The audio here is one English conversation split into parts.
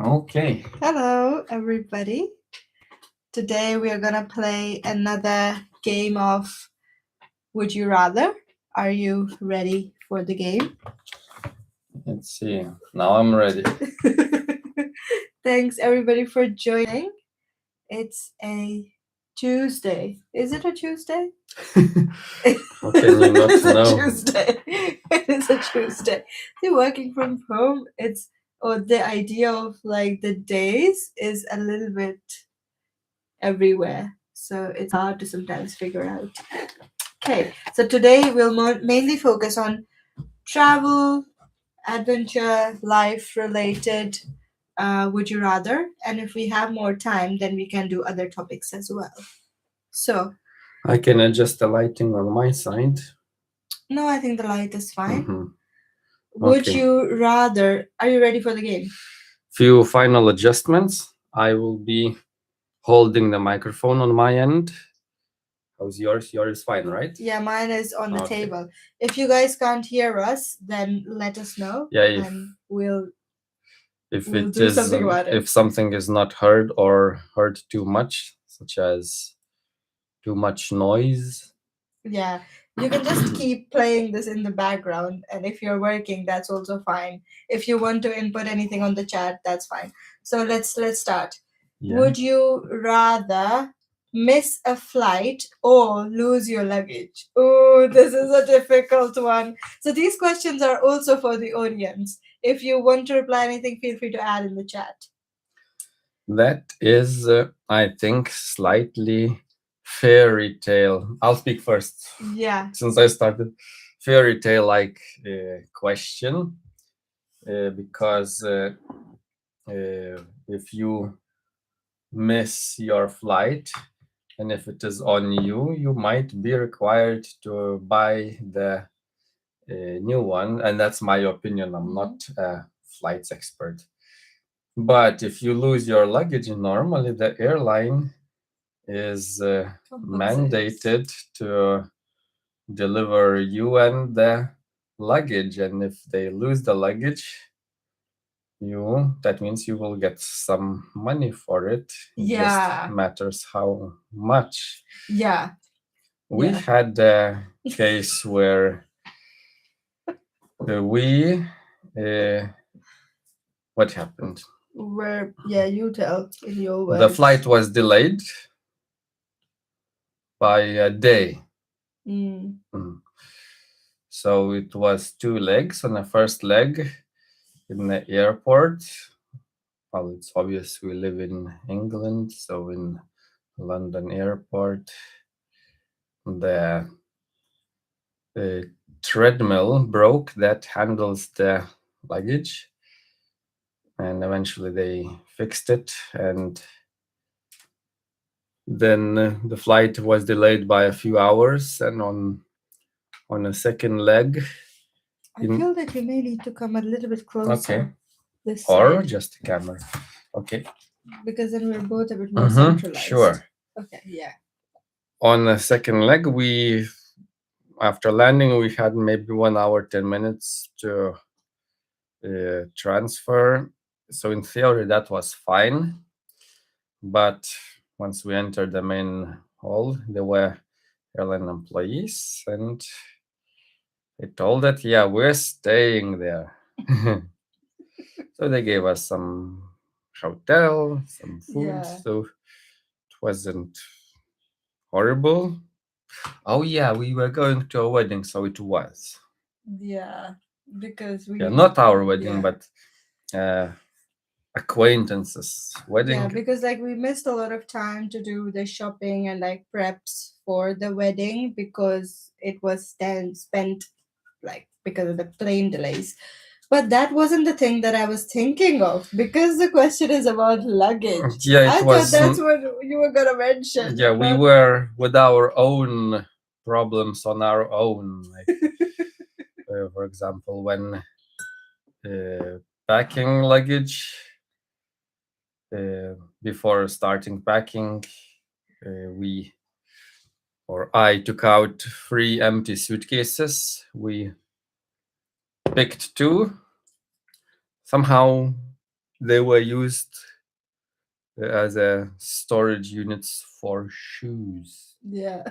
Okay. Hello, everybody. Today we are gonna play another game of Would You Rather? Are you ready for the game? Let's see. Now I'm ready. Thanks, everybody, for joining. It's a Tuesday. Is it a Tuesday? How can you not It's a know? Tuesday. It is a Tuesday. You're working from home. The idea of like the days is a little bit everywhere. So it's hard to sometimes figure out. Okay, so today we'll mainly focus on travel, adventure, life related. Would you rather? And if we have more time, then we can do other topics as well. So, I can adjust the lighting on my side. no, I think the light is fine. Mhm. Would Okay. you rather? Are you ready for the game? Few final adjustments. I will be holding the microphone on my end. How's yours? Yours is fine, right? Yeah, mine is on the Okay. table. If you guys can't hear us, then let us know. Yeah, and we'll if we'll it do is something about it. if something is not heard or heard too much, such as too much noise. Yeah, you can just keep playing this in the background, and if you're working, that's also fine. If you want to input anything on the chat, that's fine. So let's start. Yeah. Would you rather miss a flight or lose your luggage? Oh, this is a difficult one. So these questions are also for the audience. If you want to reply anything, feel free to add in the chat. That is, I think, slightly fairy tale. I'll speak first. Yeah. Since I started fairy tale like question, because if you miss your flight and if it is on you, you might be required to buy the new one. And that's my opinion. I'm not a flights expert. But if you lose your luggage, normally the airline is mandated to deliver you and the luggage, and if they lose the luggage, that means you will get some money for it. It just matters how much. Yeah. We had a case where what happened? You tell in your words. The flight was delayed by a day. So it was 2 legs. On the first leg in the airport, well, it's obvious we live in England, so in London airport, the treadmill broke that handles the luggage, and eventually they fixed it, and then the flight was delayed by a few hours, and on a second leg. I feel that you may need to come a little bit closer. Okay. This Or side. just the camera. Okay. Because then we're both a bit more centralized. Sure. Okay, yeah. On the second leg, after landing, we had maybe 1 hour, 10 minutes to transfer. So in theory, that was fine. But once we entered the main hall, there were airline employees, and they told that, yeah, we're staying there. So they gave us some hotel, some food. So it wasn't horrible. Oh yeah, we were going to a wedding, so it was. Yeah, because not our wedding, but acquaintances' wedding. Yeah, because like we missed a lot of time to do the shopping and like preps for the wedding because it was then spent like because of the plane delays. But that wasn't the thing that I was thinking of because the question is about luggage. Yeah, I thought that's what you were gonna mention. Yeah, we were with our own problems on our own. Like, for example, when packing luggage, before starting packing, I took out 3 empty suitcases. We picked 2. Somehow they were used as a storage units for shoes. Yeah.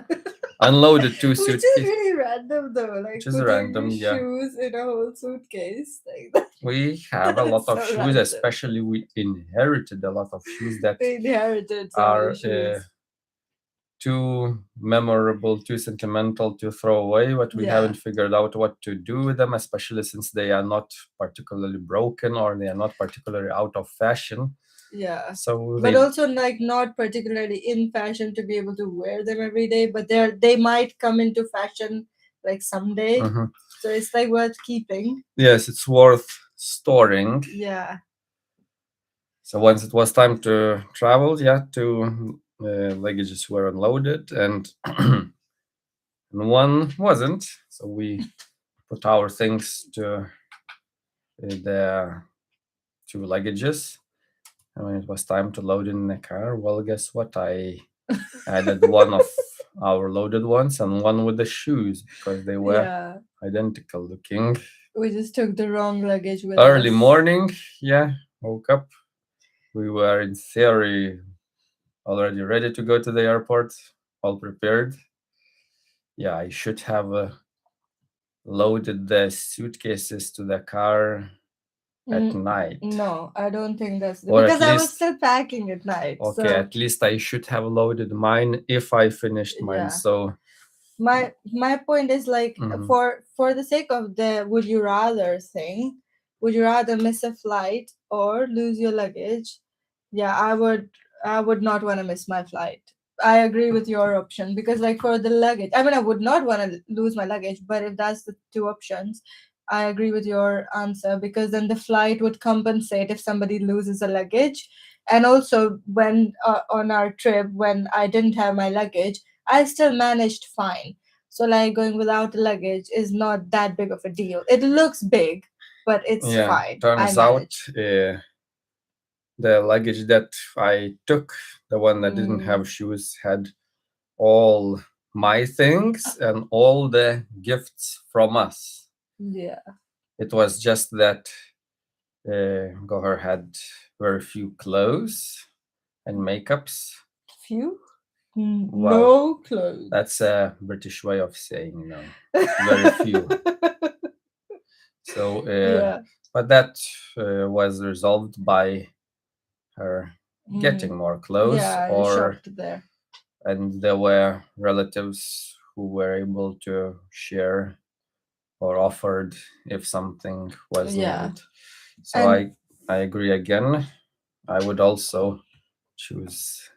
Unloaded two Which is suitcases, really random though, which like is putting random. Yeah, shoes in a whole suitcase. Like that. we have a lot It's of so shoes, random. especially we inherited a lot of shoes that We inherited so are many shoes. too memorable, too sentimental to throw away, but we Yeah. haven't figured out what to do with them, especially since they are not particularly broken or they are not particularly out of fashion. Yeah. So But they, also like not particularly in fashion to be able to wear them every day, but they might come into fashion like someday. Mhm. So it's like worth keeping. Yes, it's worth storing. Yeah. So once it was time to travel, yeah, two luggages were unloaded and one wasn't. So we put our things to the two luggages. And when it was time to load in the car, well, guess what? I added one of our loaded ones and one with the shoes because they were Yeah. identical looking. We just took the wrong luggage with Early us. morning, yeah, woke up. We were in theory already ready to go to the airport, all prepared. Yeah, I should have loaded the suitcases to the car at night. No, I don't think that's Or because at I was least, still packing at night. okay, So at least I should have loaded mine if I finished mine. yeah. So My point is like mhm. for the sake of the would you rather thing, would you rather miss a flight or lose your luggage? Yeah, I would not want to miss my flight. I agree with your option because like for the luggage, I mean I would not want to lose my luggage, but if that's the two options, I agree with your answer because then the flight would compensate if somebody loses a luggage. And also when on our trip when I didn't have my luggage, I still managed fine. So like going without luggage is not that big of a deal. It looks big, but it's Yeah, fine. I turns out manage. the luggage that I took, the one that didn't have shoes, had all my things and all the gifts from us. Yeah. It was just that Gauher had very few clothes and makeups. Few? Well, No clothes. that's a British way of saying very few. So, Yeah. but that was resolved by her getting more clothes, Yeah, I or shopped there. and there were relatives who were able to share or offered if something was Yeah. needed. So And I agree again. I would also choose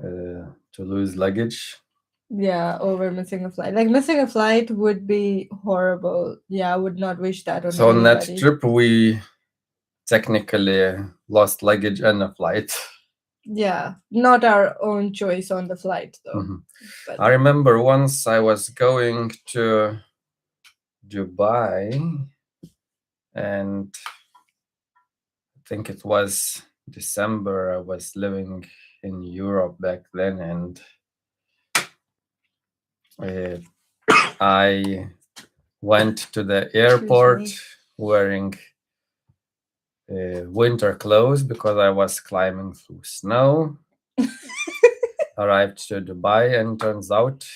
to lose luggage. yeah, over missing a flight. Like missing a flight would be horrible. Yeah, I would not wish that on So on that anybody. trip, we technically lost luggage and a flight. Yeah, not our own choice on the flight though. Mhm. But I remember once I was going to Dubai, and I think it was December. I was living in Europe back then, and I went to the airport wearing winter clothes because I was climbing through snow. Arrived to Dubai, and turns out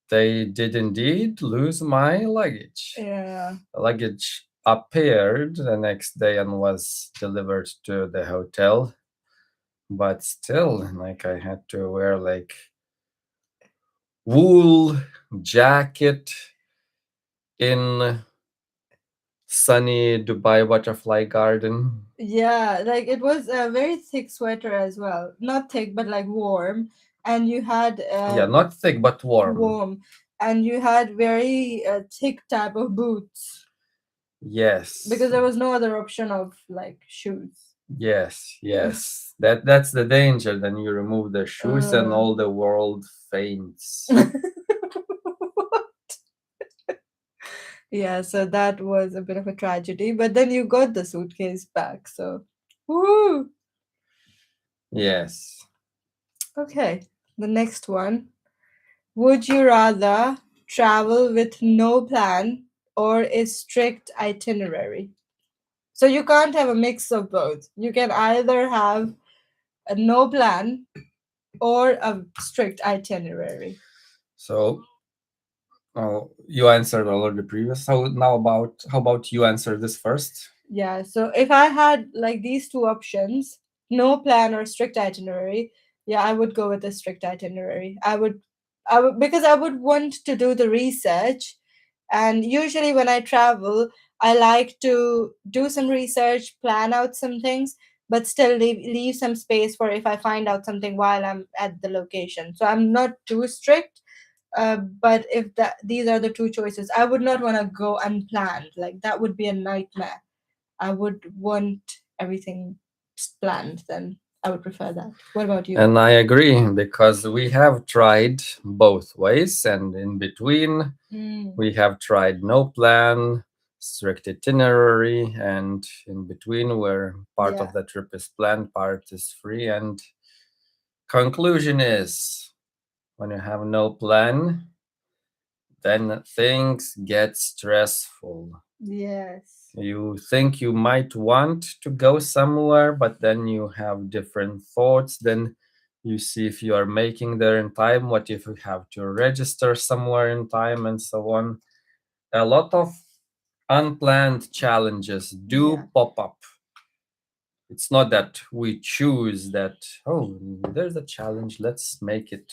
they did indeed lose my luggage. yeah. The luggage appeared the next day and was delivered to the hotel, but still, like I had to wear like wool jacket in sunny Dubai butterfly garden. Yeah, like it was a very thick sweater as well. Not thick, but like warm. And you had Yeah, not thick but warm. warm, and you had very thick type of boots Yes. because there was no other option of like shoes. Yes. That's the danger. Then you remove the shoes and all the world faints. Yeah, so that was a bit of a tragedy, but then you got the suitcase back, so woo. Yes. Okay, the next one. Would you rather travel with no plan or a strict itinerary? So you can't have a mix of both. You can either have a no plan or a strict itinerary. So you answered already previous. So now about how about you answer this first? Yeah, so if I had like these two options, no plan or strict itinerary, yeah, I would go with the strict itinerary. I would because I would want to do the research, and usually when I travel, I like to do some research, plan out some things, but still leave some space for if I find out something while I'm at the location. So I'm not too strict, but if these are the two choices, I would not want to go unplanned. Like that would be a nightmare. I would want everything planned, then I would prefer that. What about you? And I agree because we have tried both ways, and in between, Mm, we have tried no plan, strict itinerary, and in between, where part yeah, of the trip is planned, part is free. And conclusion is when you have no plan, then things get stressful. yes, You think you might want to go somewhere, but then you have different thoughts. Then you see if you are making there in time, what if you have to register somewhere in time, and so on. A lot of unplanned challenges yeah, do pop up. It's not that we choose that, oh, there's a challenge, let's make it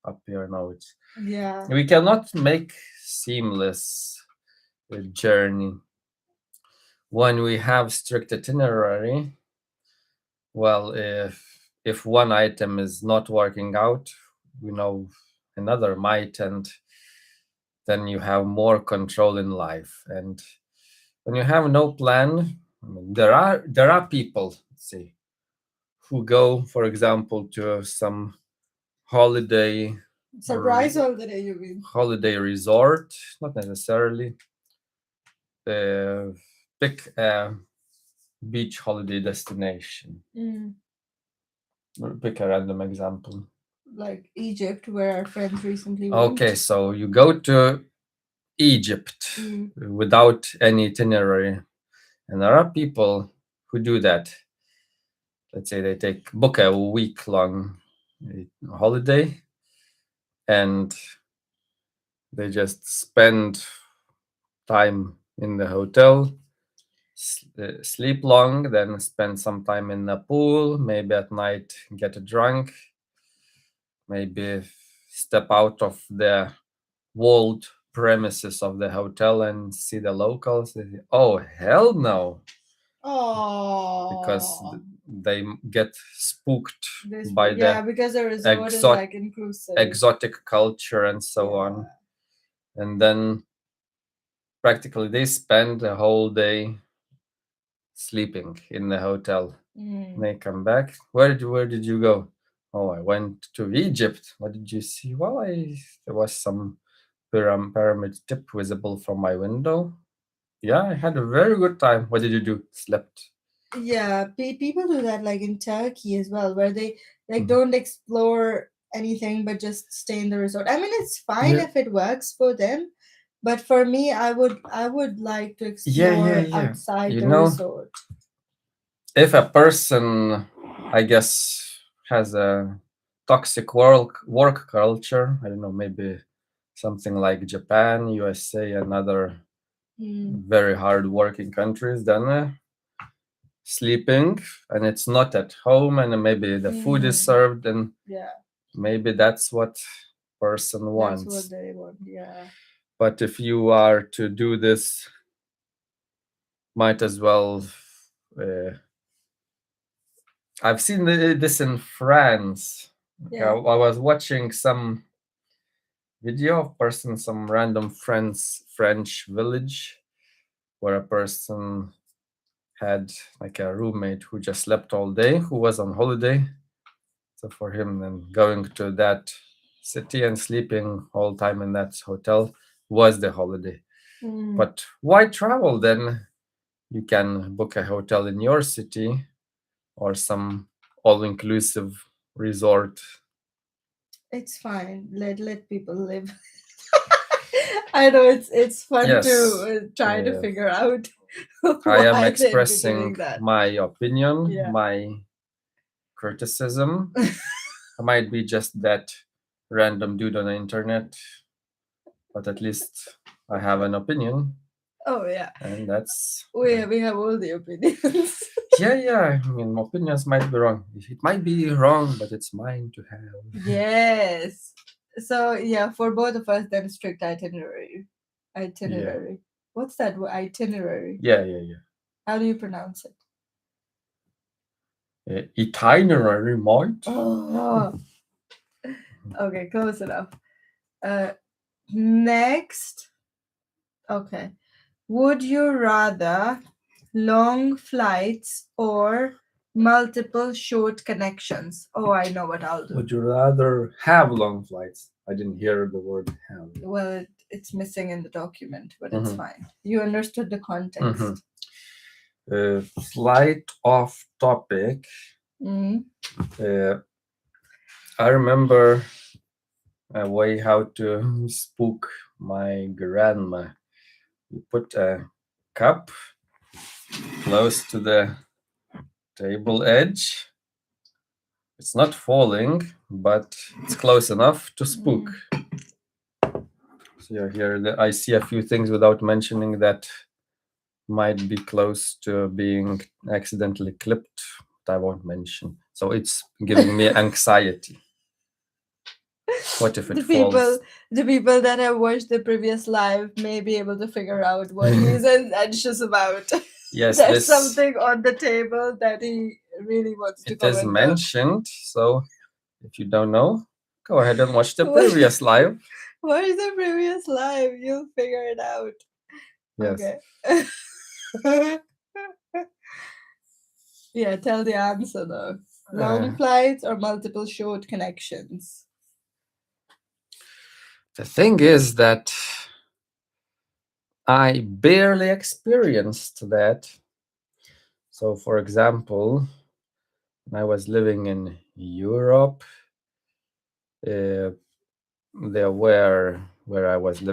up here. No, it's yeah, we cannot make seamless journey. When we have strict itinerary, well, if one item is not working out, we know another might, and then you have more control in life. And when you have no plan, I mean, there are people, let's see, who go, for example, to some holiday surprise holiday, you mean? holiday resort, not necessarily. Uh, Pick a beach holiday destination. Mm, Or pick a random example. like Egypt, where our friends recently Okay, went. so you go to Egypt Mm, without any itinerary, and there are people who do that. Let's say they book a week long holiday, and they just spend time in the hotel, sleep long, then spend some time in the pool, maybe at night get drunk, maybe step out of the walled premises of the hotel and see the locals. Oh, hell no, because oh, they get spooked this by yeah, the because the resort is exotic like inclusive. exotic culture and so Yeah. on. And then practically they spend a whole day sleeping in the hotel. Mm. They come back. Where did you go? Oh, I went to Egypt. What did you see? Well, there was some pyramid tip visible from my window. Yeah, I had a very good time. What did you do? Slept. Yeah, people do that like in Turkey as well, where they like Mhm. don't explore anything but just stay in the resort. I mean, it's fine Yeah, if it works for them, but for me, I would like to yeah, yeah, explore yeah. outside You the know, resort. if a person, I guess, has a toxic work culture, I don't know, maybe something like Japan, USA, and other Hmm. very hard working countries, then sleeping, and it's not at home, and maybe the food is Hmm. served, and Yeah, maybe that's what person that's what wants. they want. Yeah. But if you are to do this, might as well. Uh, I've seen this in France. Okay, I Yeah. was watching some video of person, some random French village where a person had like a roommate who just slept all day, who was on holiday. So for him, then going to that city and sleeping all time in that hotel was the holiday. Mm. But why travel then? You can book a hotel in your city or some all-inclusive resort. It's fine. Let people live. I know it's fun to Yes, try to figure out. I am Why they'd be expressing doing that? my opinion, Yeah. my criticism. I might be just that random dude on the internet, but at least I have an opinion, Oh yeah. and that's We have all the opinions. yeah. I mean, opinions might be wrong. It might be wrong, but it's mine to have. Yes. So yeah, for both of us, then strict itinerary. Yeah, Itinerary. What's that word? Itinerary. yeah. How do you pronounce it? Itinerary might. Oh, okay, close enough. Uh, next. Okay. Would you rather long flights or multiple short connections? Oh, I know what I'll do. Would you rather have long flights? I didn't hear the word have. Well, it's missing in the document, but it's Mhm. fine. You understood the context. Mhm. Flight off topic. Mm. I remember a way how to spook my grandma. You put a cup close to the table edge. It's not falling, but it's close enough to spook. So here I see a few things without mentioning that might be close to being accidentally clipped, but I won't mention. So it's giving me anxiety. What if it falls? The people that have watched the previous live may be able to figure out what he's anxious about. Yes, There's something on the table that he really wants to it is comment on. mentioned. So if you don't know, go ahead and watch the previous live. What is the previous live? You'll figure it out. Yes. Okay. Yeah, tell the answer though. Long flights or multiple short connections? The thing is that I barely experienced that. So, for example, when I was living in Europe, there were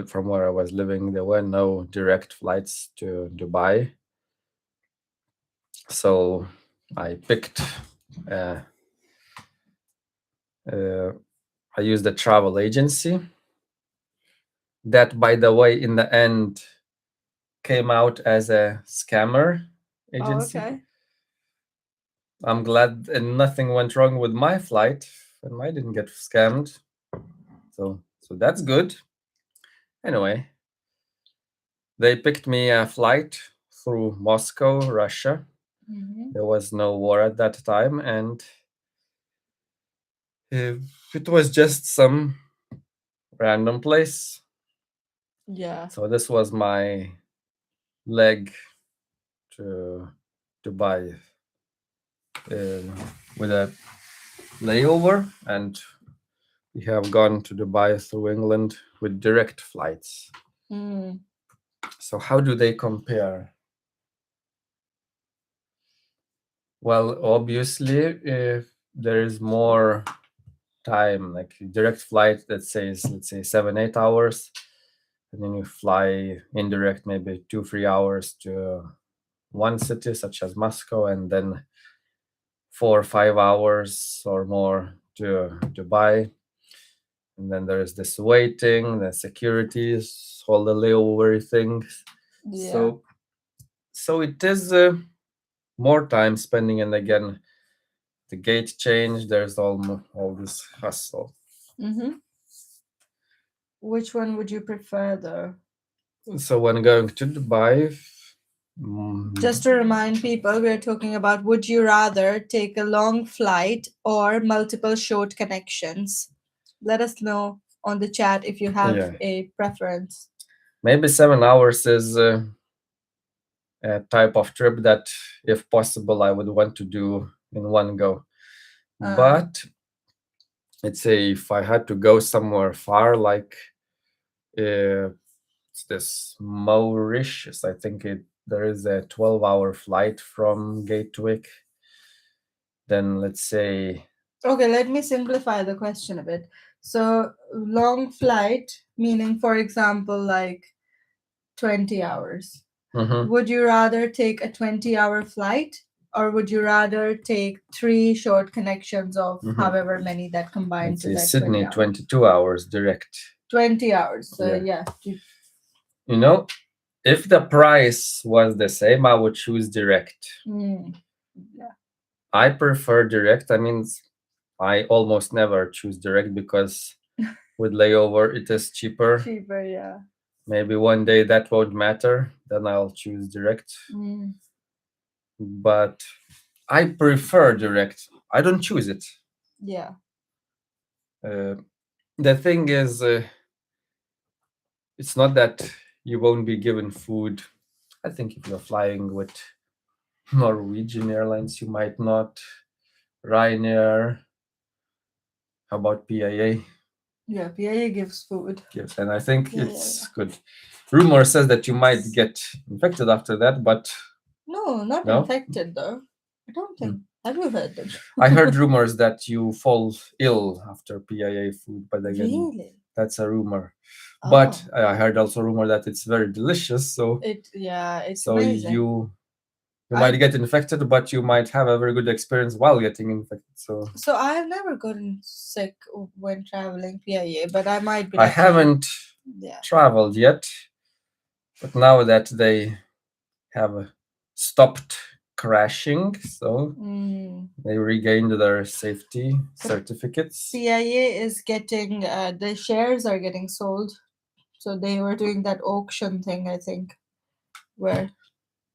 from where I was living, there were no direct flights to Dubai. So I picked. I used a travel agency. That, by the way, in the end, came out as a scammer agency. Oh, okay. I'm glad nothing went wrong with my flight and I didn't get scammed. So that's good. Anyway, they picked me a flight through Moscow, Russia. Mm-hmm. There was no war at that time, and it was just some random place. Yeah. So this was my leg to Dubai with a layover, and we have gone to Dubai through England with direct flights. Mm. So how do they compare? Well, obviously, if there is more time, like direct flight that says, let's say 7-8 hours, and then you fly indirect maybe 2-3 hours to one city such as Moscow, and then 4 or 5 hours or more to Dubai. And then there's this waiting, the securities, all the layover things. Yeah. So it is more time spending, and again, the gate change. There's all this hustle. Mm-hmm. Which one would you prefer though? So when going to Dubai, Just to remind people, we're talking about would you rather take a long flight or multiple short connections? Let us know on the chat if you have a preference. maybe 7 hours is a type of trip that, if possible, I would want to do in one go. But let's say if I had to go somewhere far, like it's this Mauritius, I think there is a 12-hour flight from Gatwick. Then let's say. Okay, let me simplify the question a bit. So long flight, meaning, for example, like 20 hours. Mm-hmm. Would you rather take a 20-hour flight, or would you rather take 3 short connections of Mm-hmm. however many that combine Let's to say that 20 Sydney, hours? 22 hours direct. 20 hours. So, Yeah. yeah. You know, if the price was the same, I would choose direct. Yeah. I prefer direct. I mean, I almost never choose direct because with layover it is cheaper. Cheaper, yeah. Maybe one day that won't matter, then I'll choose direct. But I prefer direct. I don't choose it. Yeah. The thing is, it's not that you won't be given food. I think if you're flying with Norwegian Airlines, you might not. Ryanair. How about PIA? Yeah, PIA gives food. Yes, and I think Yeah, it's good. Rumor says that you might get infected after that, but No, not no. infected though. I don't think. Have you heard that? I heard rumors that you fall ill after PIA food, but again, Really? that's a rumor. Oh. But I heard also rumor that it's very delicious. So It's so amazing. you might get infected, but you might have a very good experience while getting infected. So I have never gotten sick when traveling PIA, but I might be. I lucky. haven't Yeah. traveled yet, but now that they have stopped crashing, so they regained their safety certificates. PIA is getting the shares are getting sold, so they were doing that auction thing, I think, where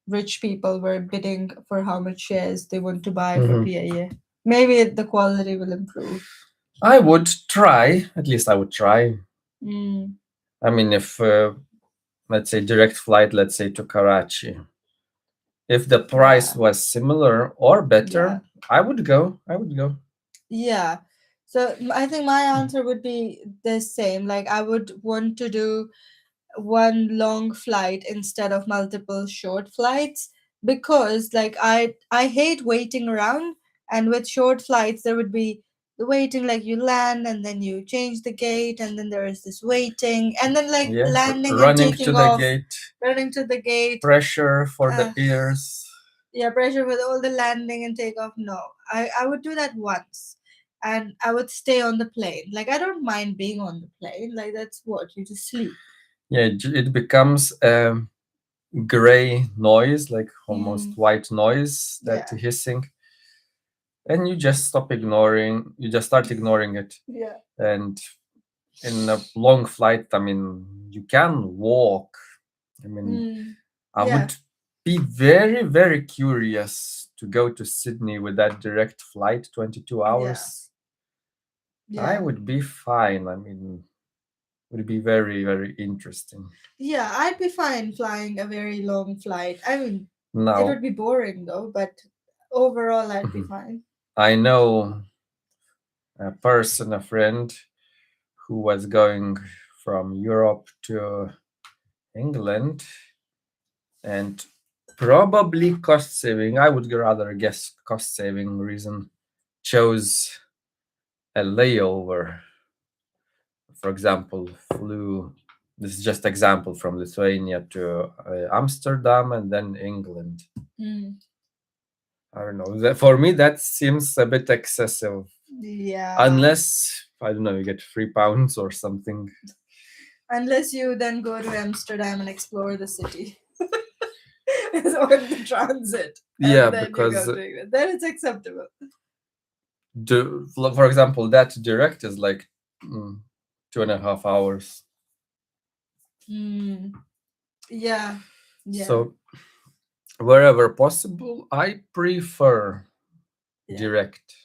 rich people were bidding for how much shares they want to buy for PIA. Maybe the quality will improve. I would try. At least I would try. I mean, if let's say direct flight, let's say to Karachi, if the price was similar or better, I would go. Yeah. So I think my answer would be the same. Like I would want to do one long flight instead of multiple short flights, because like I hate waiting around, and with short flights there would be the waiting, like you land and then you change the gate and then there is this waiting and then like landing running and taking to the off, gate, running to the gate, pressure for the ears. Yeah, pressure with all the landing and takeoff. No, I would do that once, and I would stay on the plane. Like I don't mind being on the plane. Like that's what you just sleep. Yeah, it becomes a gray noise, like almost white noise, that hissing, and you just stop ignoring. You just start ignoring it. Yeah. And in a long flight, I mean, you can walk. I mean, I would be very, very curious to go to Sydney with that direct flight, 22 hours. I would be fine. I mean, it would be very, very interesting. Yeah, I'd be fine flying a very long flight. I mean, it Now, would be boring though, but overall, I'd be fine. I know a person, a friend, who was going from Europe to England, and probably cost saving, I would rather guess cost saving reason, chose a layover. For example, flew, this is just example, from Lithuania to Amsterdam and then England. I don't know, for me that seems a bit excessive. Yeah. Unless, I don't know, you get £3 or something. Unless you then go to Amsterdam and explore the city. On the transit. Yeah, because then it's acceptable. For example, that direct is like 2.5 hours. Yeah. So wherever possible, I prefer direct.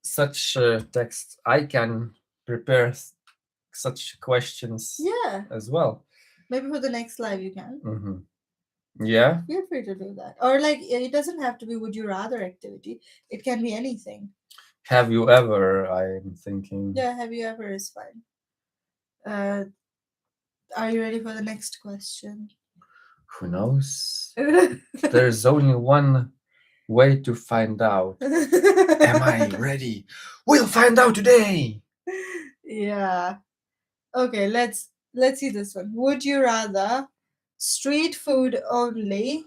Such text, I can prepare such questions as well. Maybe for the next live you can. Yeah. Feel free to do that. Or like it doesn't have to be would you rather activity. It can be anything. Have you ever, I'm thinking. Yeah, have you ever is fine. Are you ready for the next question? Who knows? There's only one way to find out. Am I ready? We'll find out today. Yeah. Okay, let's let's see this one. Would you rather street food only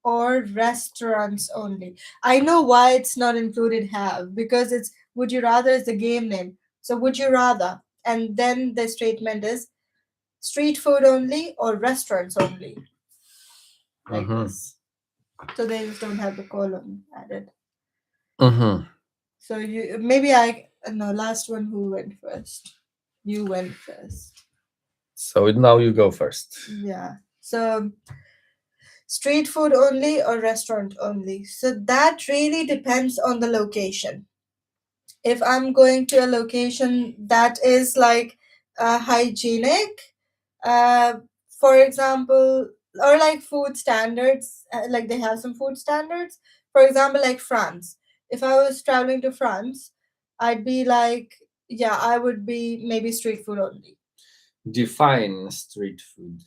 or restaurants only? I know why it's not included have, because it's would you rather is the game name. So would you rather, and then the statement is street food only or restaurants only, like Mm-hmm. this. So they just don't have the colon added. Mm-hmm. So you maybe I no last one who went first. You went first. So now you go first. Yeah. So street food only or restaurant only? So that really depends on the location. If I'm going to a location that is like hygienic, uh, for example, or like food standards, like they have some food standards. For example, like France. If I was traveling to France, I'd be like, yeah, I would be maybe street food only. Define street food.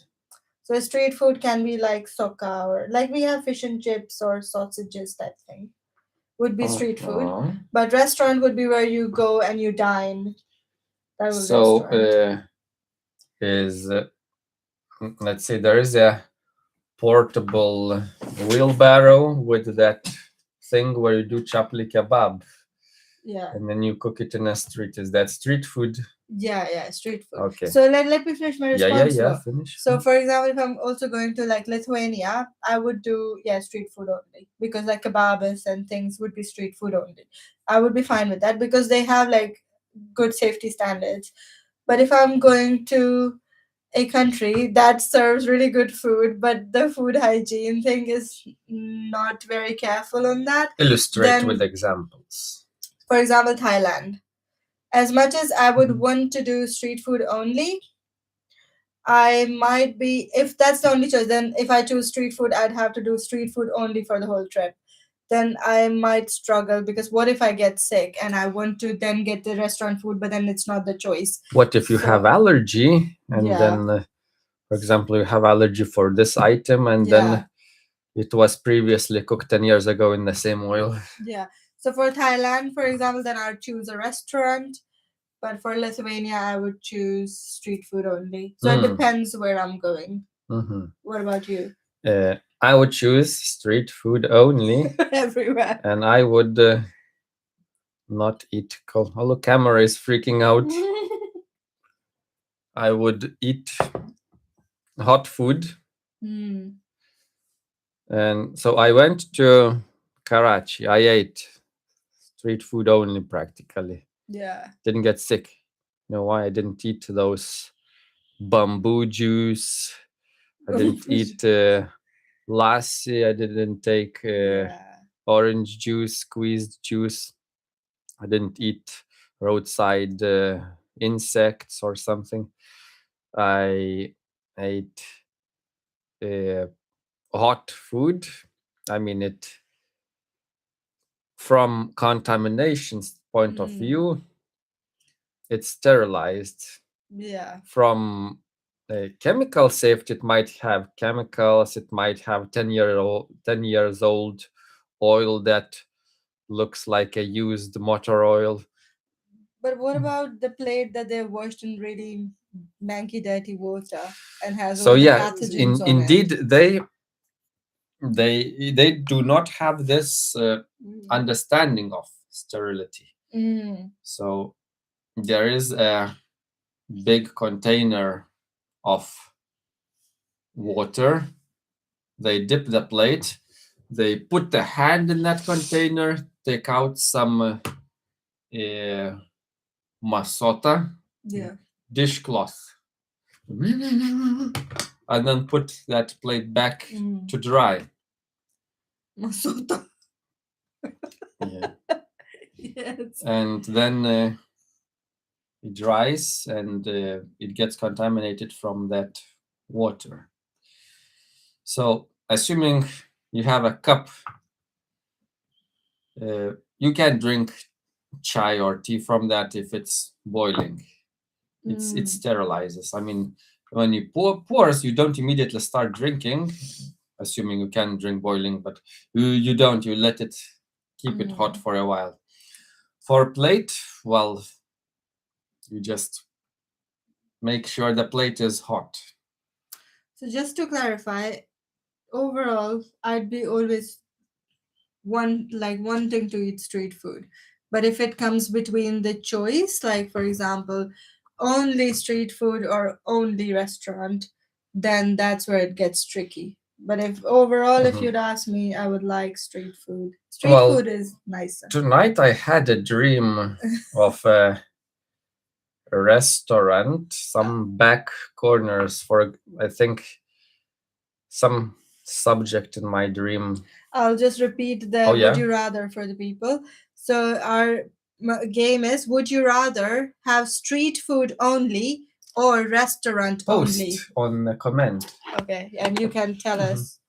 So street food can be like soca or like we have fish and chips or sausages type thing. Would be street food. Uh-huh. But restaurant would be where you go and you dine. That would be So restaurant. is let's say there is a portable wheelbarrow with that thing where you do chapli kebab Yeah. and then you cook it in a street. Is that street food? Yeah, street food. Okay. So let me finish my Yeah, response. yeah, now. finish. So for example, if I'm also going to like Lithuania, I would do street food only because like kebabs and things would be street food only. I would be fine with that because they have like good safety standards. But if I'm going to a country that serves really good food, but the food hygiene thing is not very careful on that, Illustrate with then examples. for example, Thailand. As much as I would Mhm. want to do street food only, I might be, if that's the only choice, then if I choose street food, I'd have to do street food only for the whole trip. Then I might struggle because what if I get sick and I want to then get the restaurant food, but then it's not the choice. What if you have So, allergy and yeah, then, for example, you have allergy for this item and yeah, then it was previously cooked 10 years ago in the same oil? yeah. So for Thailand, for example, then I'd choose a restaurant. But for Lithuania, I would choose street food only. So it depends where I'm going. Mm-hmm. What about you? I would choose street food only. Everywhere. And I would not eat cold. Oh, look, camera is freaking out. I would eat hot food. Mm. And so I went to Karachi. I ate street food only practically. Yeah. Didn't get sick. You know why? I didn't eat those bamboo juice. I didn't eat lassi. I didn't take orange juice, squeezed juice. I didn't eat roadside insects or something. I ate hot food. I mean, it from contamination's point of view, it's sterilized. Yeah. From chemical safety, it might have chemicals. It might have 10 years old oil that looks like a used motor oil. But what about the plate that they washed in really manky, dirty water and has So all the yeah, pathogens on indeed, it? they do not have this understanding of sterility. So there is a big container of water. They dip the plate. They put the hand in that container, take out some masota, dishcloth, and then put that plate back to dry. Masota. Yeah. Yes. And then it dries and it gets contaminated from that water. So assuming you have a cup, you can drink chai or tea from that if it's boiling. It sterilizes. I mean, when you pours, you don't immediately start drinking, assuming you can drink boiling, but you don't. You let it keep it hot for a while. For plate, well, you just make sure the plate is hot. So just to clarify, overall, I'd be always wanting to eat street food. But if it comes between the choice, like for example, only street food or only restaurant, then that's where it gets tricky. But if overall, if Mhm. you'd ask me, I would like street food. Street Well, food is nicer. tonight I had a dream of a restaurant, some back corners for, I think, some subject in my dream. I'll just repeat Oh, the would yeah? you rather for the people. So our game is, would you rather have street food only or restaurant only? Post on a comment. Okay, and you can tell Mhm. us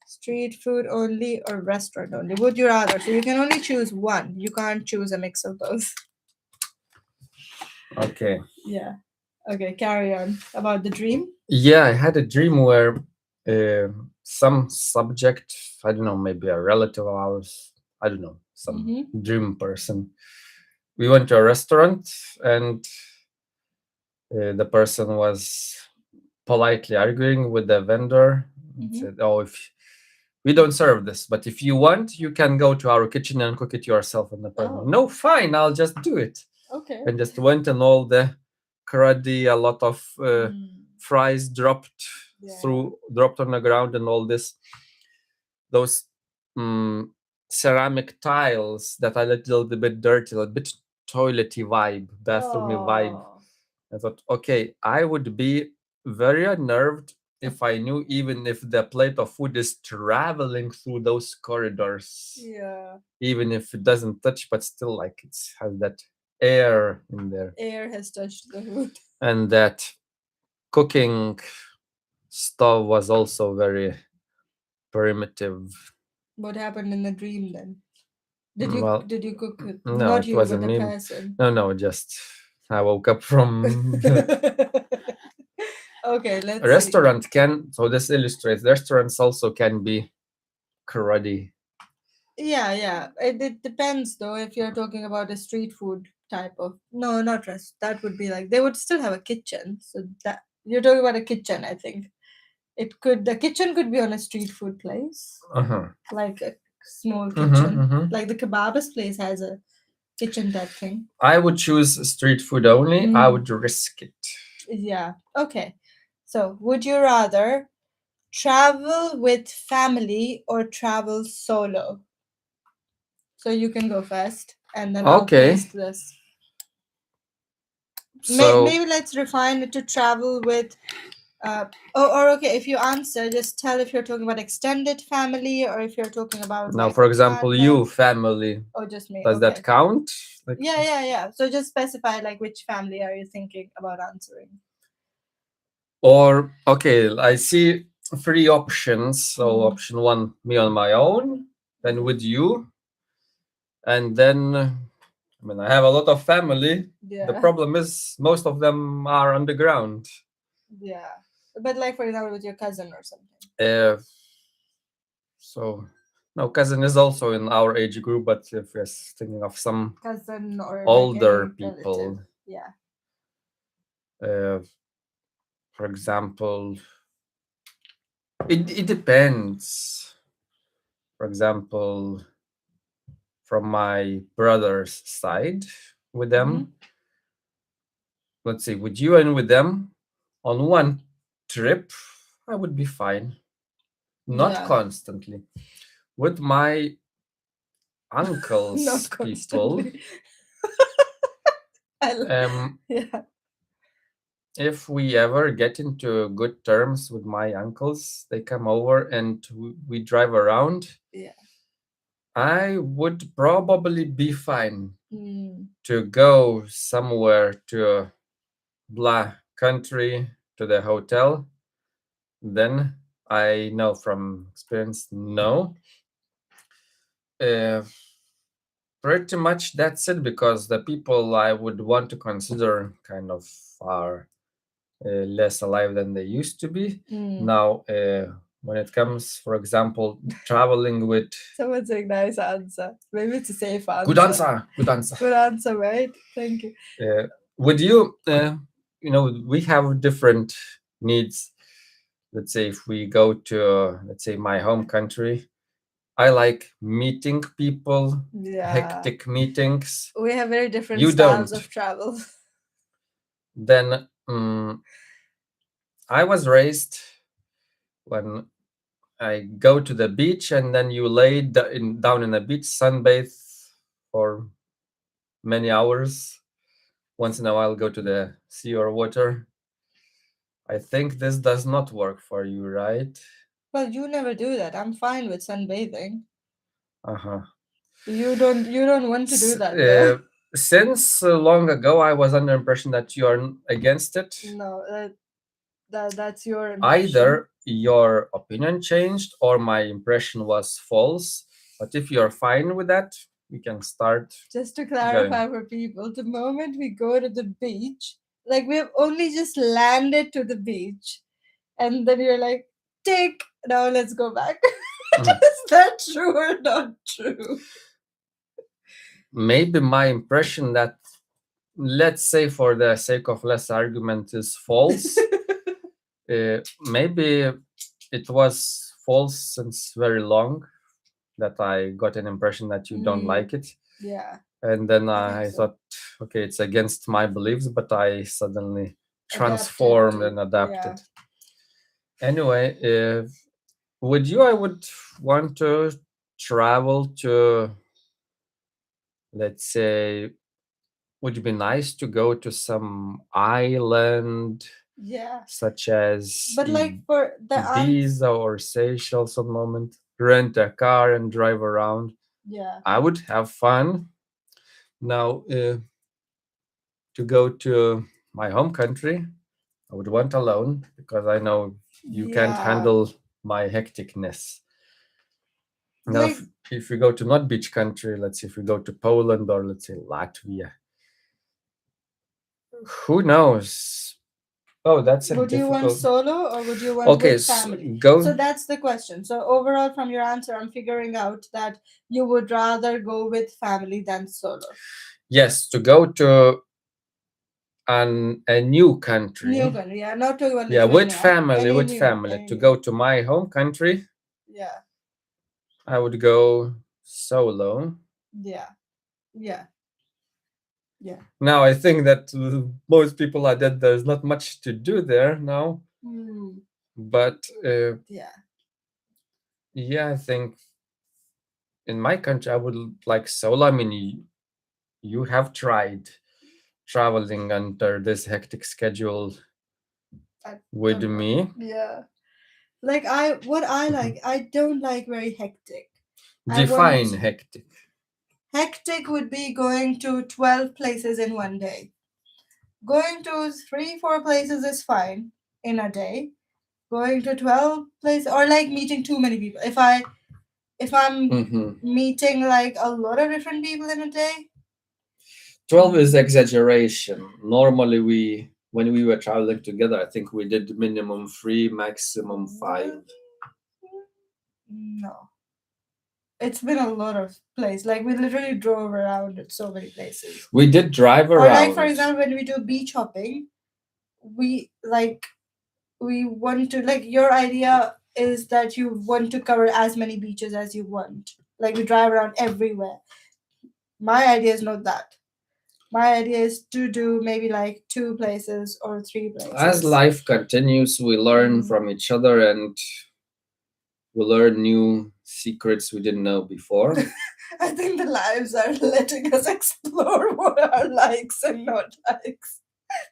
street food only or restaurant only. Would you rather? So you can only choose one. You can't choose a mix of both. Okay. Yeah. Okay, carry on about the dream. Yeah, I had a dream where some subject, I don't know, maybe a relative of ours, I don't know, some dream person. We went to a restaurant and the person was politely arguing with the vendor and said, "Oh, if we don't serve this, but if you want, you can go to our kitchen and cook it yourself." And the person, "No, fine, I'll just do it." Okay. And just went, and all the cruddy, a lot of fries dropped dropped on the ground, and all this, those ceramic tiles that are a little bit dirty, a bit toilety vibe, bathroomy vibe. I thought, okay, I would be very unnerved if I knew, even if the plate of food is traveling through those corridors. Yeah. Even if it doesn't touch, but still, like, it has that air in there. Air has touched the food. And that cooking stove was also very primitive. What happened in the dream then? Well, Did you cook it? no, Not it you, wasn't but the me. person. No, just I woke up from Okay, let's a restaurant can, so this illustrates restaurants also can be cruddy. Yeah. It depends though if you're talking about a street food type of, no, not rest. That would be like they would still have a kitchen. So that you're talking about a kitchen, I think. The kitchen could be on a street food place. Like a small kitchen. Like the kebab's place has a kitchen type thing. I would choose street food only. I would risk it. Yeah. Okay. So would you rather travel with family or travel solo? So you can go first, and then I'll paste this. So Maybe let's refine it to travel with. Or okay, if you answer, just tell if you're talking about extended family or if you're talking about now, like for example, partner. you family. Or just me. Does that count? Like, Yeah. So just specify like which family are you thinking about answering. Or okay, I see 3 options. So option 1, me on my own, then with you, and then I mean, I have a lot of family. Yeah. The problem is most of them are underground. Yeah. But like for example with your cousin or something. So no, cousin is also in our age group, but if we're thinking of some cousin or older like people. Relative. Yeah. For example, it depends. For example, from my brother's side with them, let's see, with you and with them on one trip, I would be fine. Not constantly. With my uncle's people, if we ever get into good terms with my uncles, they come over and we drive around. Yeah. I would probably be fine to go somewhere to a blah country, to the hotel. Then I know from experience, no. Pretty much that's it, because the people I would want to consider kind of are less alive than they used to be. Now, when it comes, for example, traveling with... Someone's saying nice answer. Maybe it's a safe answer. Good answer. Good answer, right? Thank you. Would you we have different needs. Let's say if we go to, let's say, my home country, I like meeting people, Yeah. hectic meetings. We have very different You styles don't. of travel. Then I was raised when I go to the beach and then you lay down in the beach, sunbathe for many hours. Once in a while, go to the sea or water. I think this does not work for you, right? Well, you never do that. I'm fine with sunbathing. Uh-huh. You don't want to do that though. Since long ago, I was under impression that you are against it. No, that's your impression. Either your opinion changed or my impression was false. But if you're fine with that, we can start. Just to clarify for people, the moment we go to the beach, like we have only just landed to the beach, and then you're like, "Take now, let's go back." Is that true or not true? Maybe my impression that, let's say for the sake of less argument, is false. Maybe it was false since very long, that I got an impression that you don't like it. Yeah. And then I thought, okay, it's against my beliefs, but I suddenly transformed and adapted. Yeah. Anyway, I would want to travel to, let's say, would it be nice to go to some island? Yeah. Such as, but like for the Ibiza or Seychelles at the moment, rent a car and drive around. Yeah. I would have fun. Now, to go to my home country, I would want alone because I know you can't handle my hecticness. Now, Like, if we go to not beach country, let's say if we go to Poland or let's say Latvia, who knows? Oh, that's a would you want difficult. solo or would you want with family? So that's the question. So overall, from your answer, I'm figuring out that you would rather go with family than solo. Yes, to go to a new country. New country, yeah, not to Lithuania. Yeah, with family, Any to go to my home country, Yeah, I would go solo. yeah, yeah, yeah. Now I think that most people are dead. There's not much to do there now. But yeah, I think in my country I would like solo. I mean, you have tried traveling under this hectic schedule with me. Yeah. Like what I like, I don't like very hectic. Define hectic. Hectic would be going to 12 places in one day. Going to 3-4 places is fine in a day. Going to 12 places or like meeting too many people. If I'm meeting like a lot of different people in a day. 12 is exaggeration. Normally when we were traveling together, I think we did minimum 3, maximum 5. No. It's been a lot of places. Like we literally drove around at so many places. We did drive around. Or like for example, when we do beach hopping, we want to, like, your idea is that you want to cover as many beaches as you want. Like we drive around everywhere. My idea is not that. My idea is to do maybe like 2 places or 3 places. As life continues, we learn from each other and we learn new secrets we didn't know before. I think the lives are letting us explore what are likes and not likes.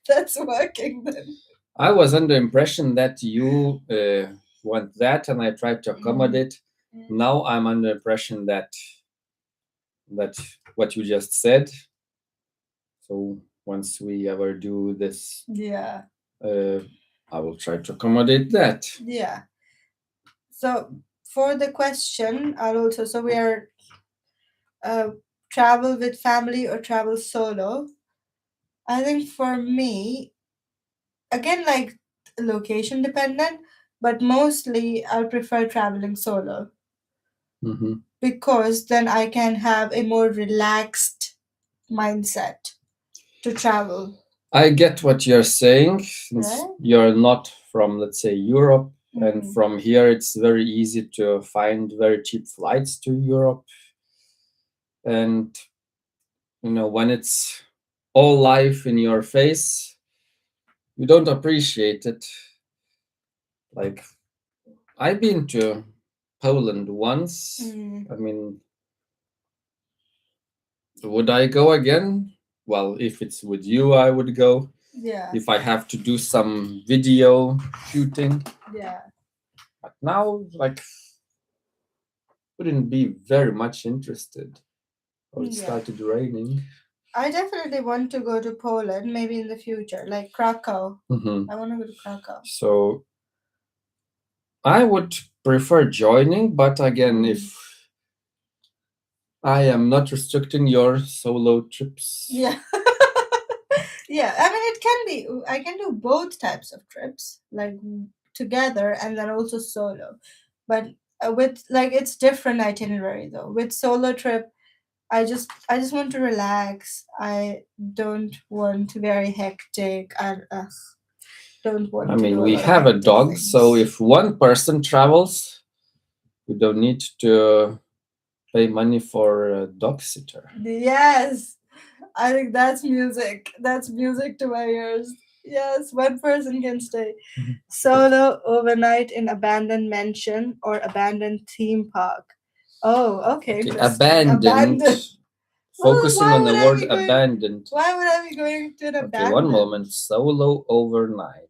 That's working then. I was under impression that you want that, and I tried to accommodate. Now I'm under impression that what you just said. So once we ever do this, I will try to accommodate that. Yeah. So for the question, I'll also, so we are travel with family or travel solo. I think for me, again, like location dependent, but mostly I prefer traveling solo. Because then I can have a more relaxed mindset to travel. I get what you're saying, since right? you're not from, let's say, Europe, and Mm. from here it's very easy to find very cheap flights to Europe. And when it's all life in your face, you don't appreciate it. Like, I've been to Poland once. Mm. I mean, would I go again? Well, if it's with you, I would go. Yeah, If I have to do some video shooting. yeah, But now, like, wouldn't be very much interested. Or it yeah. started raining. I definitely want to go to Poland, maybe in the future, like Krakow. Hmm. I want to go to Krakow. So I would prefer joining, but again, Mm. if I am not restricting your solo trips. Yeah. Yeah, I mean, it can be, I can do both types of trips, like together and then also solo. But with like it's different itinerary though. With solo trip, I just want to relax. I don't want to very hectic. I don't I want to mean, do a we lot of have a hectic dog, so things. if one person travels, we don't need to pay money for a dog sitter. Yes, I think that's music. That's music to my ears. Yes, one person can stay solo overnight in abandoned mansion or abandoned theme park. Oh, okay, Okay, interesting. abandoned. Abandoned. Well, Focusing why on the would I word be going? abandoned. Why would I be going to an Okay, one abandoned? moment. Solo overnight.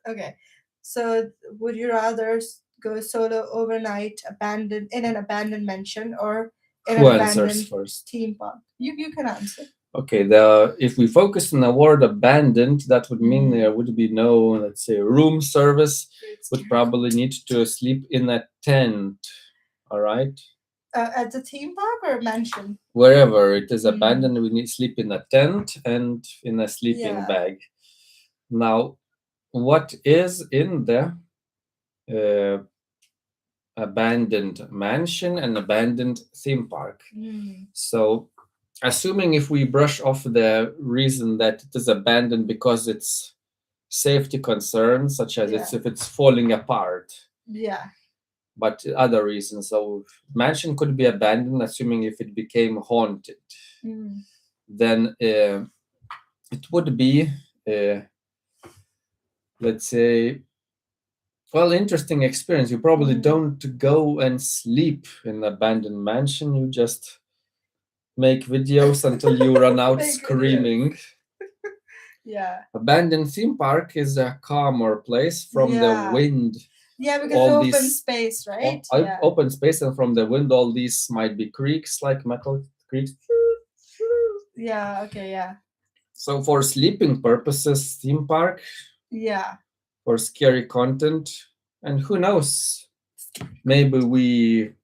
Okay, so would you rather go solo overnight, abandoned in an abandoned mansion, or in Who an answers abandoned first? theme park? You can answer. Okay, if we focus on the word abandoned, that would mean there would be no, let's say, room service. Would probably need to sleep in a tent. All right. At the theme park or mansion? Wherever it is Mm. abandoned, we need sleep in a tent and in a sleeping Yeah. bag. Now, what is in the uh, abandoned mansion and abandoned theme park? Mm. So, assuming if we brush off the reason that it is abandoned because it's safety concerns, such as Yeah. if it's falling apart, Yeah. but other reasons. So, mansion could be abandoned, assuming if it became haunted. Mm. Then it would be, uh, let's say, well, interesting experience. You probably don't go and sleep in an abandoned mansion. You just make videos until you run out Make videos. screaming. Yeah. Abandoned theme park is a calmer place from the Yeah. wind. Yeah, because All open these space, right? open space, and from the wind, all these might be creaks, like metal creaks. Yeah. Okay. Yeah. So for sleeping purposes, theme park. Yeah. For scary content, and who knows, maybe we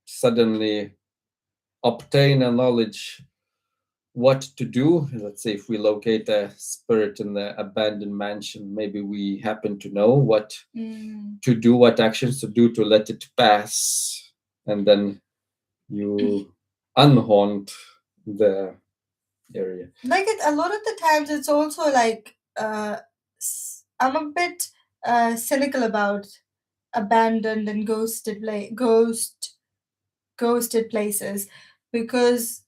suddenly obtain a knowledge what to do. Let's say if we locate a spirit in the abandoned mansion, maybe we happen to know what to do, what actions to do to let it pass, and then you unhaunt the area. Like a lot of the times, it's also like I'm a bit cynical about abandoned and ghosted places because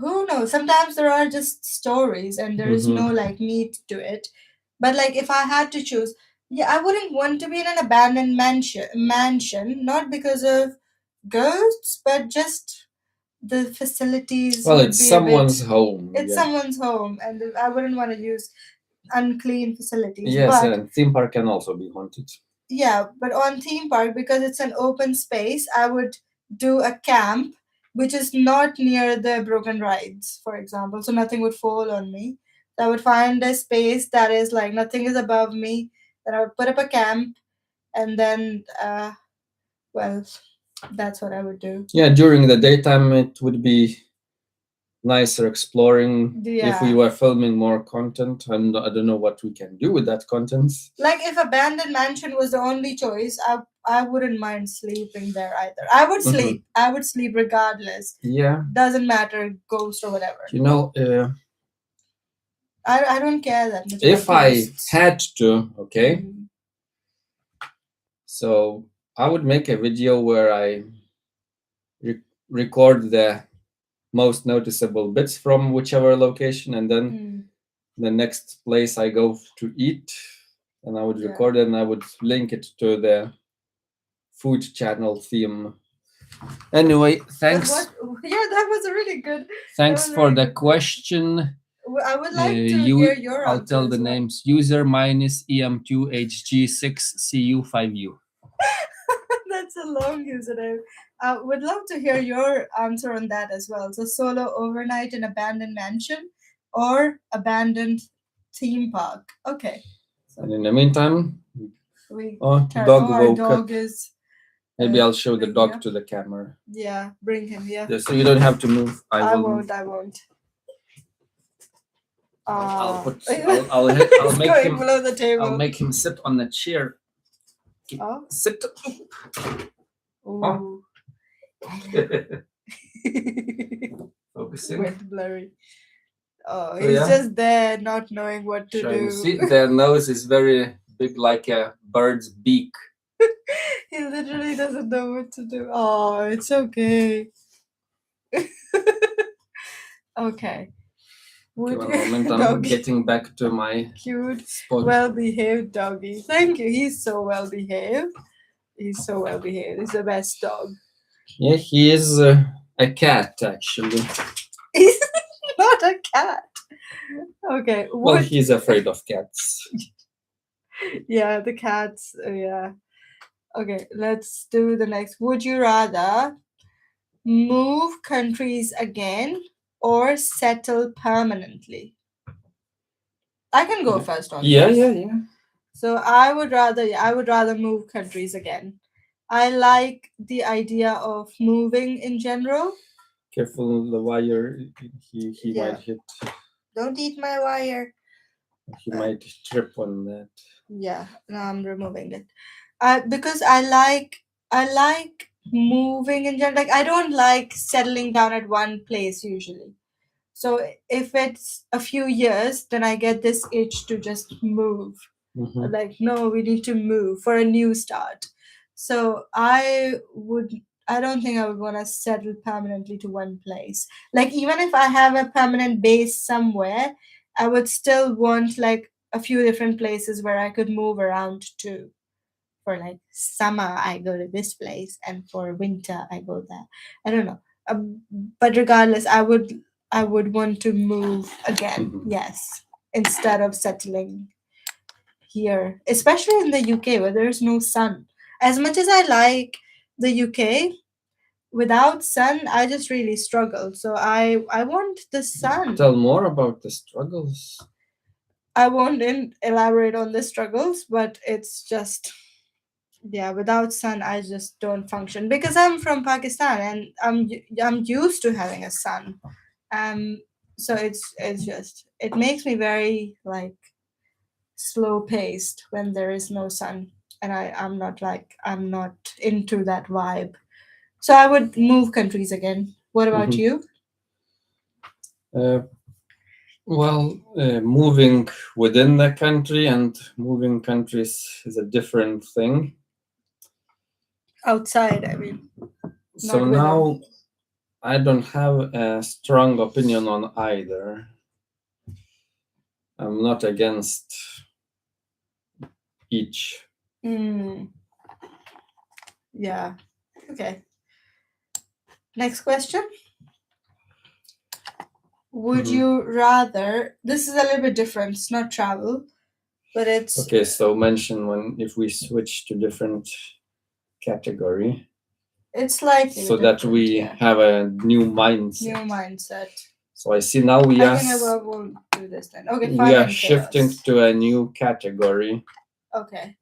who knows, sometimes there are just stories and there is no like meat to it. But like if I had to choose, yeah, I wouldn't want to be in an abandoned mansion, not because of ghosts, but just the facilities Well, would it's be a bit, someone's home. it's Yeah. someone's home and I wouldn't want to use unclean facilities. Yes, But and theme park can also be haunted. yeah, but on theme park, because it's an open space, I would do a camp which is not near the broken rides, for example, so nothing would fall on me. I would find a space that is like nothing is above me, then I would put up a camp, and then well, that's what I would do. Yeah, during the daytime it would be nicer exploring. If we Yeah. were filming more content, and I don't know what we can do with that content. Like if abandoned mansion was the only choice, I wouldn't mind sleeping there either. I would sleep. I would sleep regardless. Yeah. Doesn't matter, ghost or whatever. You know, I don't care that much. If about I tourists. had to, okay, Mm. so I would make a video where I record the most noticeable bits from whichever location, and then Mm. the next place I go to eat, and I would Yeah. record it and I would link it to the food channel theme. Anyway, thanks. Yeah, that was a really good. Thanks for the question. I would like to hear your I'll answer tell the as well. names. User minus EM2HG6CU5U. That's a long username. I would love to hear your answer on that as well. So, solo overnight in abandoned mansion or abandoned theme park. Okay. And in the meantime, Our dog woke up. dog is. Maybe I'll show the dog up. to the camera. Yeah, bring him. Yeah. So you don't have to move. I won't. I'll put. I'll make going him below the table. I'll make him sit on the chair. Sit. Ooh. Focusing. Went blurry. Oh, he's just there, not knowing what to do. See, their nose is very big, like a bird's beak. He literally doesn't know what to do. Oh, it's okay. Okay. One moment, I'm getting back to my cute, spot. well-behaved doggy. Thank you. He's so well-behaved. He's the best dog. Yeah, he is a cat, actually. He's not a cat. Okay. Well, he's afraid of cats. Yeah, the cats. Yeah. Okay, let's do the next. Would you rather move countries again or settle permanently? I can go first on this. Yeah. So I would rather move countries again. I like the idea of moving in general. Careful, the wire. He might hit. Don't eat my wire. He might trip on that. Yeah, no, I'm removing it. Because I like moving in general. Like I don't like settling down at one place usually. So if it's a few years, then I get this itch to just move. Mm-hmm. Like, no, we need to move for a new start. So I don't think I would want to settle permanently to one place. Like even if I have a permanent base somewhere, I would still want like a few different places where I could move around to. For like summer, I go to this place, and for winter, I go there. I don't know, but regardless, I would want to move again. Mhm. Yes, instead of settling here, especially in the UK where there's no sun. As much as I like the UK, without sun, I just really struggle. So I want the sun. Tell more about the struggles. I won't elaborate on the struggles, but it's just, yeah, without sun I just don't function because I'm from Pakistan and I'm used to having a sun. So it's just, it makes me very like slow paced when there is no sun, and I'm not into that vibe. So I would move countries again. What about Mhm. you? Well, moving within the country and moving countries is a different thing. Outside, I mean. So Not now I don't have a strong opinion on either. I'm not against each. Yeah. Okay. Next question. Would you rather? This is a little bit different. It's not travel, but it's Okay. So mention if we switch to different category. It's like so that we have a new mindset. New mindset. So I see now we I think I won't do this then. Okay, fine. We are shifting to a new category. Okay.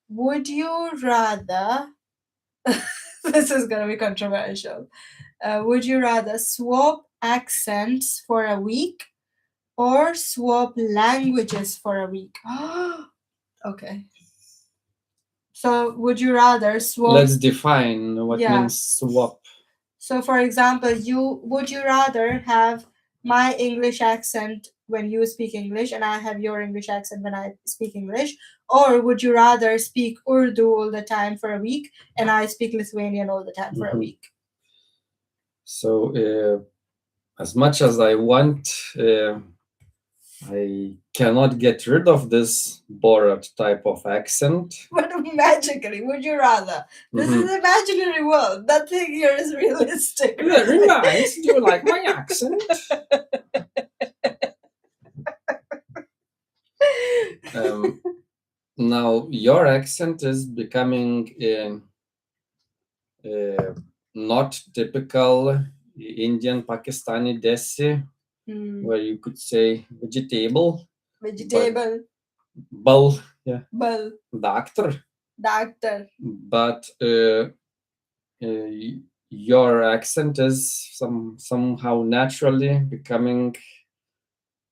Would you rather? This is gonna be controversial. Would you rather swap accents for a week or swap languages for a week? Okay. So, would you rather swap? Let's define what means swap. So, for example, would you rather have my English accent when you speak English and I have your English accent when I speak English? Or would you rather speak Urdu all the time for a week and I speak Lithuanian all the time for a week? So, as much as I want, I cannot get rid of this Borat type of accent. But magically, would you rather? This is an imaginary world. Nothing here is realistic. Very nice. Do you like my accent? Now, your accent is becoming not typical Indian Pakistani Desi, where you could say vegetable. Vegetable. Bal, yeah. Bal. Doctor. Doctor. But your accent is somehow naturally becoming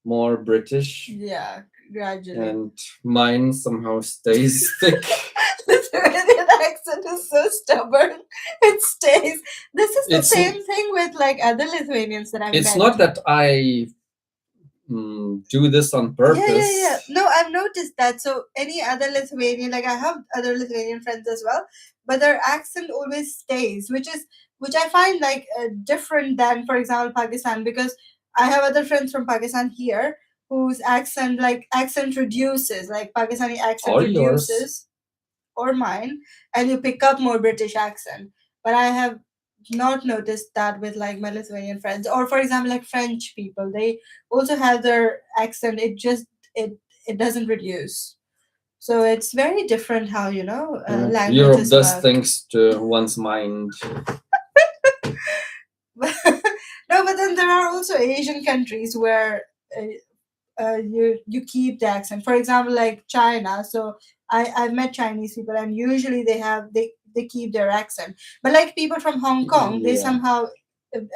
more British. Yeah, gradually. And mine somehow stays thick. Lithuanian accent is so stubborn. It stays. This is the same thing with like other Lithuanians that I've met. It's not that I do this on purpose. Yeah. No, I've noticed that. So any other Lithuanian, like I have other Lithuanian friends as well, but their accent always stays, which I find like different than, for example, Pakistan, because I have other friends from Pakistan here whose accent reduces, like Pakistani accent reduces, or mine, and you pick up more British accent. But I have not noticed that with like my Lithuanian friends, or for example, like French people, they also have their accent. It doesn't reduce. So it's very different how languages Europe does work. things to one's mind. No, but then there are also Asian countries where you keep the accent. For example, like China. So I've met Chinese people, and usually they keep their accent. But like people from Hong Kong, they somehow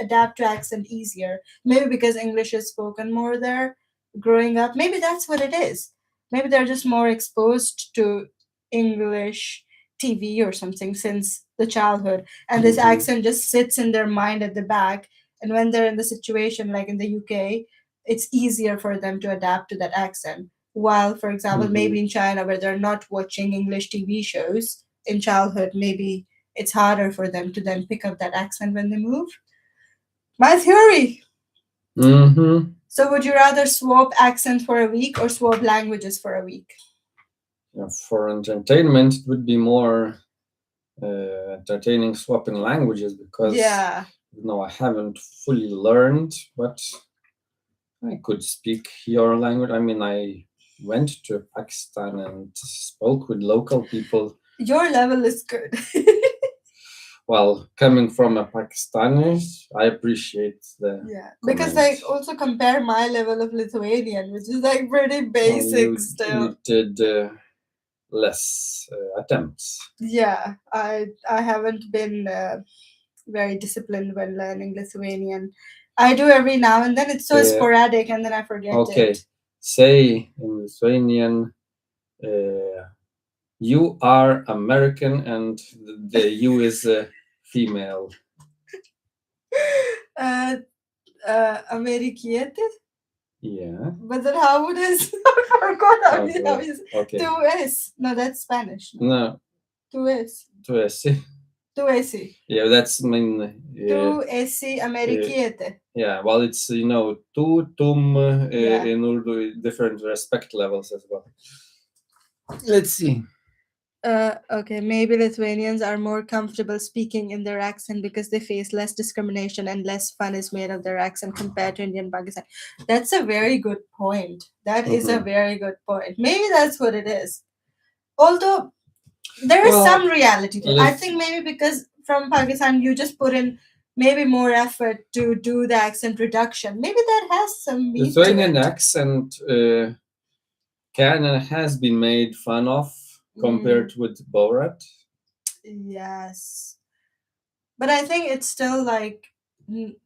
adapt to accent easier. Maybe because English is spoken more there growing up. Maybe that's what it is. Maybe they're just more exposed to English TV or something since the childhood, and this accent just sits in their mind at the back. And when they're in the situation like in the UK, it's easier for them to adapt to that accent. While, for example, maybe in China, where they're not watching English TV shows in childhood, maybe it's harder for them to then pick up that accent when they move. My theory. So, would you rather swap accent for a week or swap languages for a week? For entertainment, it would be more entertaining swapping languages because I haven't fully learned, but I could speak your language. I mean, I went to Pakistan and spoke with local people. Your level is good. Well, coming from a Pakistani, I appreciate the because like also compare my level of Lithuanian, which is like pretty basic still. You did less attempts. Yeah, I haven't been very disciplined when learning Lithuanian. I do every now and then. It's so sporadic, and then I forget it. Okay, say in Lithuanian, you are American, and the you is female. Amerikiete? Yeah. But then how would I forgot how is Tu es. No, that's Spanish. No. Tu es. Tu esi. Tu esi. Yeah, that's mean. Tu esi Amerikiete. Yeah, well, it's tu, tum in Urdu, different respect levels as well. Let's see. Okay, maybe Lithuanians are more comfortable speaking in their accent because they face less discrimination and less fun is made of their accent compared to Indian Pakistan. That's a very good point. That is a very good point. Maybe that's what it is. Although there is some reality to it. I think maybe because from Pakistan you just put in maybe more effort to do the accent reduction. Maybe that has some meat to it. Lithuanian accent can and has been made fun of compared with Borat. Yes. But I think it's still like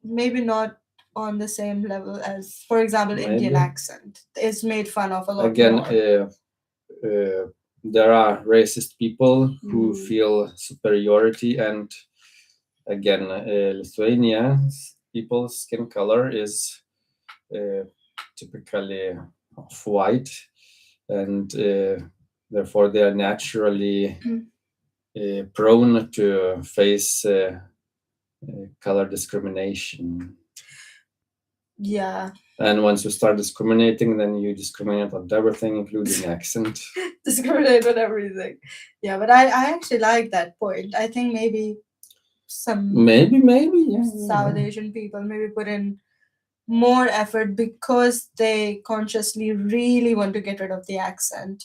maybe not on the same level as, for example, Indian accent. It's made fun of a lot more. There are racist people who feel superiority, and again, Lithuania people's skin color is typically white, and therefore they are naturally prone to face color discrimination. Yeah. And once you start discriminating, then you discriminate on everything, including accent. Discriminate on everything. Yeah, but I actually like that point. I think maybe maybe South Asian people maybe put in more effort because they consciously really want to get rid of the accent.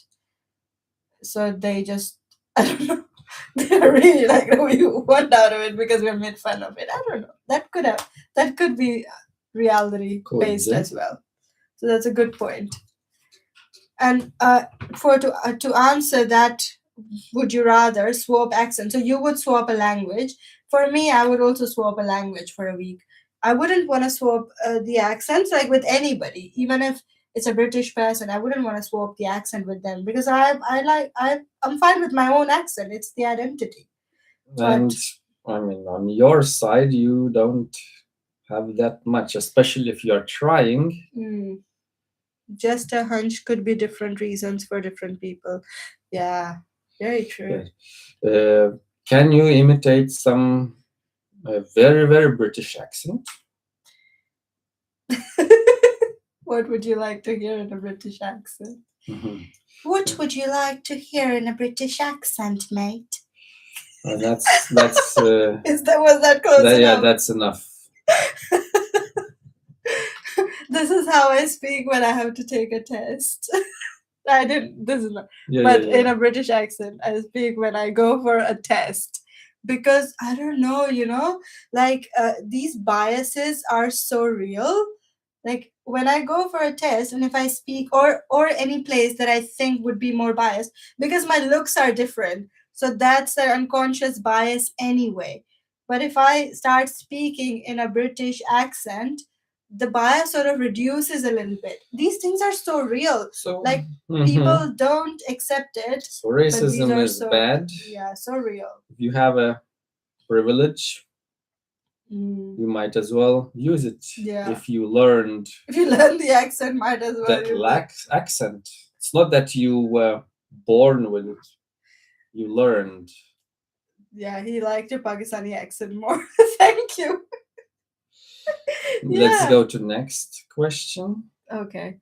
So they just, I don't know, they're really like, no, we want out of it because we made fun of it. I don't know. That could be reality based as well. So that's a good point. And to answer that, would you rather swap accent? So you would swap a language. For me, I would also swap a language for a week. I wouldn't want to swap the accents like with anybody, even if it's a British person. I wouldn't want to swap the accent with them because I'm fine with my own accent. It's the identity. And I mean, on your side, you don't have that much, especially if you're trying. Just a hunch, could be different reasons for different people. Yeah, very true. Can you imitate some very, very British accent? What would you like to hear in a British accent? Mm-hmm. What would you like to hear in a British accent, mate? That's was that close enough? Yeah, that's enough. This is how I speak when I have to take a test. I didn't. This is not. But in a British accent, I speak when I go for a test. Because I don't know, like these biases are so real. Like when I go for a test, and if I speak or any place that I think would be more biased, because my looks are different, so that's an unconscious bias anyway. But if I start speaking in a British accent, the bias sort of reduces a little bit. These things are so real. So like people don't accept it. So racism is bad. Yeah, so real. If you have a privilege, you might as well use it. Yeah. If you learn the accent, might as well. That accent. It's not that you were born with it. You learned. Yeah, he liked your Pakistani accent more. Thank you. Let's go to next question. Okay.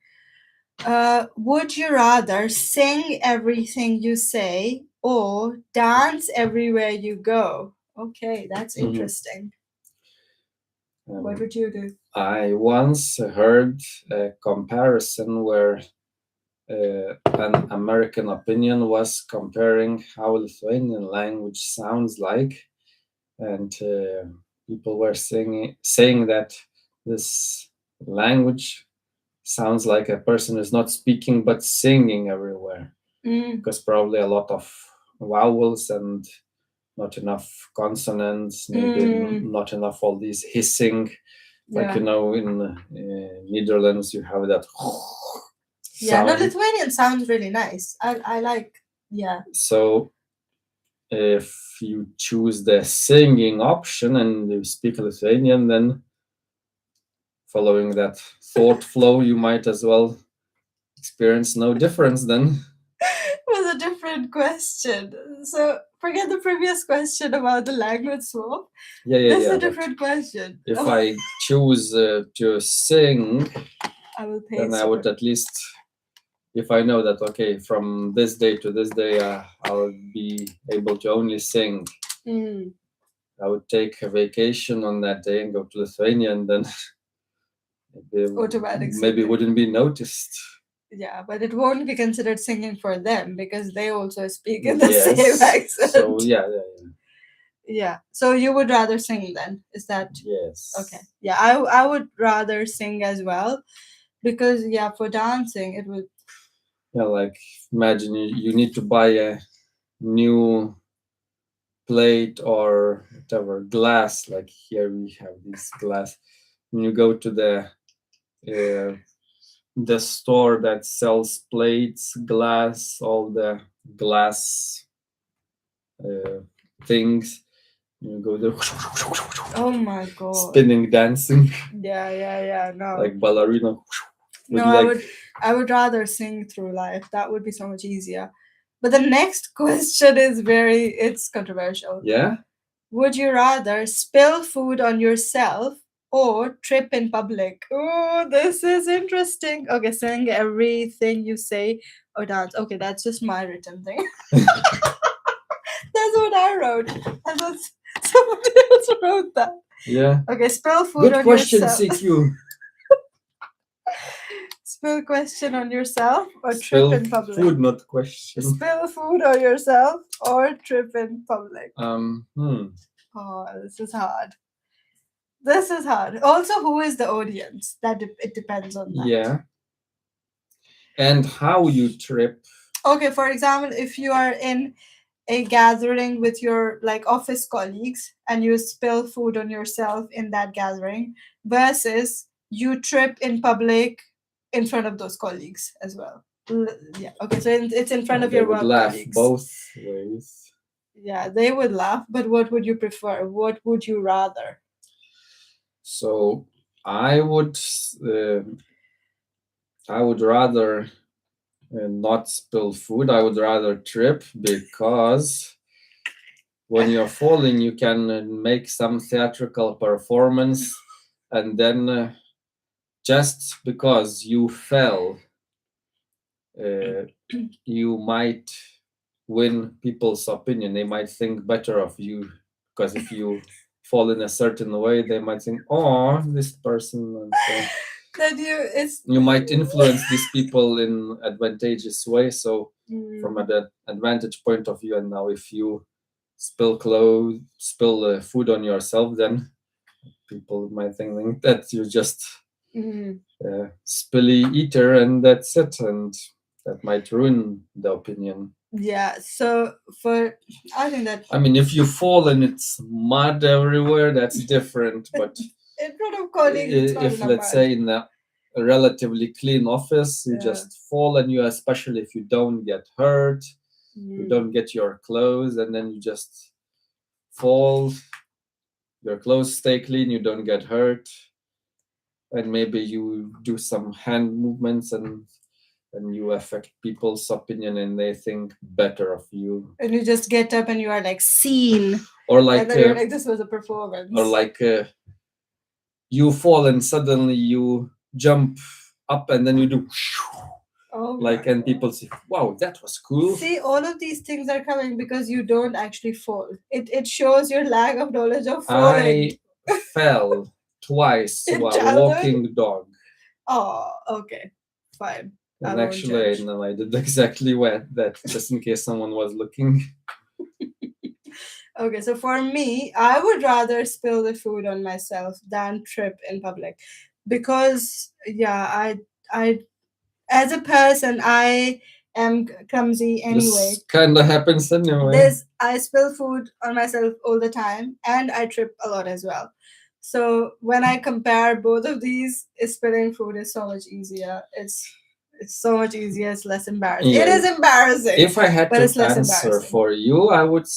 Would you rather sing everything you say or dance everywhere you go? Okay, that's interesting. What would you do? I once heard a comparison where an American opinion was comparing how Lithuanian language sounds like, and people were saying that this language sounds like a person is not speaking but singing everywhere, because probably a lot of vowels and not enough consonants, maybe not enough all these hissing. Like, in Netherlands, you have that. Yeah, no, Lithuanian sounds really nice. I like, yeah. So if you choose the singing option and you speak Lithuanian, then following that thought flow, you might as well experience no difference then. It was a different question. So forget the previous question about the language swap. This is a different question. If I choose to sing, I will pay then I would at least, if I know that, okay, from this day to this day, I'll be able to only sing. I would take a vacation on that day and go to Lithuania, and then maybe it wouldn't be noticed. Yeah, but it won't be considered singing for them because they also speak in the same accent. So yeah. So you would rather sing then? Is that? Yes. Okay. Yeah, I would rather sing as well, because for dancing it would. Yeah, like imagine you need to buy a new plate or whatever glass. Like here we have this glass. When you go to the store that sells plates, glass, all the glass things, you go there. Oh my god! Spinning, dancing. Yeah. No. Like ballerina. No, I would rather sing through life. That would be so much easier. But the next question is it's controversial. Yeah. Would you rather spill food on yourself or trip in public? Oh, this is interesting. Okay, sing everything you say or dance. Okay, that's just my written thing. That's what I wrote. And that's somebody else wrote that. Yeah. Okay, spill food Good on question, yourself. CQ. Spill question on yourself or Spill trip in public? food, not question. Spill food on yourself or trip in public? Hmm. Oh, this is hard. This is hard. Also, who is the audience? It depends on that. Yeah. And how you trip. Okay, for example, if you are in a gathering with your like office colleagues and you spill food on yourself in that gathering versus you trip in public in front of those colleagues as well. Yeah. Okay, so it's in front of They your would work laugh colleagues. both ways. Yeah, they would laugh, but what would you prefer? What would you rather? So I would rather not spill food. I would rather trip, because when you're falling, you can make some theatrical performance, and then just because you fell, you might win people's opinion. They might think better of you, because if you fall in a certain way, they might think, "Oh, this person," and so That you might influence these people in advantageous way. So from Mm. an advantage point of view, and now if you spill food on yourself, then people might think that you're just a spilly eater, and that's it, and that might ruin the opinion. Yeah, so I think that I mean, if you fall and it's mud everywhere, that's different. But in front of colleagues, it's not if, enough let's say, in a relatively clean office, you Yeah. just fall, and especially if you don't get hurt, you Mm. don't get your clothes, and then you just fall, your clothes stay clean, you don't get hurt, and maybe you do some hand movements, and you affect people's opinion, and they think better of you. And you just get up and you are like seen, Or like, and then you're like, this was a performance. or like you fall and suddenly you jump up, and then you do like, and people say, "Wow, that was cool." See, all of these things are coming because you don't actually fall. It shows your lack of knowledge of falling. I fell twice In while childhood? walking dog. Oh, okay, fine. I And won't actually, judge. no, I did exactly that, just in case someone was looking. Okay, so for me, I would rather spill the food on myself than trip in public, because yeah, I as a person I am clumsy anyway. This kind of happens anyway. I spill food on myself all the time, and I trip a lot as well. So when I compare both of these, spilling food is so much easier. It's so much easier. It's less embarrassing. Yeah. It is embarrassing. If I had but it's to less answer embarrassing. for you, I would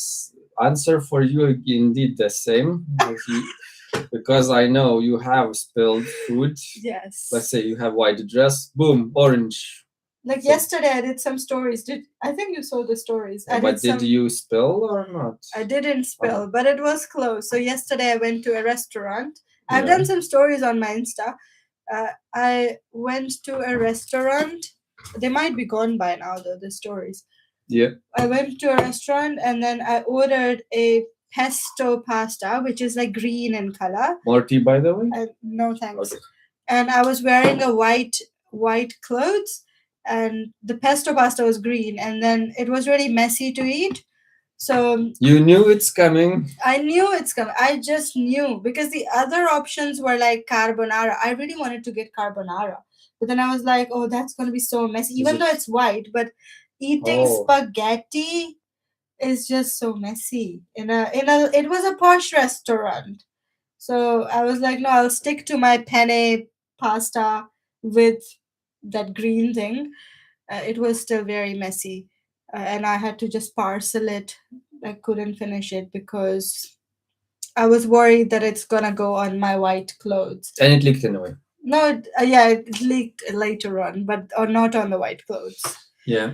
answer for you indeed the same as you, because I know you have spilled food. Yes. Let's say you have white dress, boom, orange. Like yesterday, I did some stories. I think you saw the stories? But did you spill or not? I didn't spill, but it was close. So yesterday I went to a restaurant. I've Yeah. done some stories on my Insta. I went to a restaurant. They might be gone by now, though, the stories. Yeah. I went to a restaurant and then I ordered a pesto pasta, which is like green in color. More tea, by the way? No, thanks. Okay. And I was wearing a white clothes, and the pesto pasta was green, and then it was really messy to eat. So you knew it's coming. I knew it's coming. I just knew, because the other options were like carbonara. I really wanted to get carbonara, but then I was like, oh, that's going to be so messy, even though it's white. But eating spaghetti is just so messy. It was a posh restaurant, so I was like, no, I'll stick to my penne pasta with that green thing. It was still very messy, and I had to just parcel it. I couldn't finish it because I was worried that it's gonna go on my white clothes. And it leaked anyway. No, yeah, it leaked later on, but or not on the white clothes. Yeah.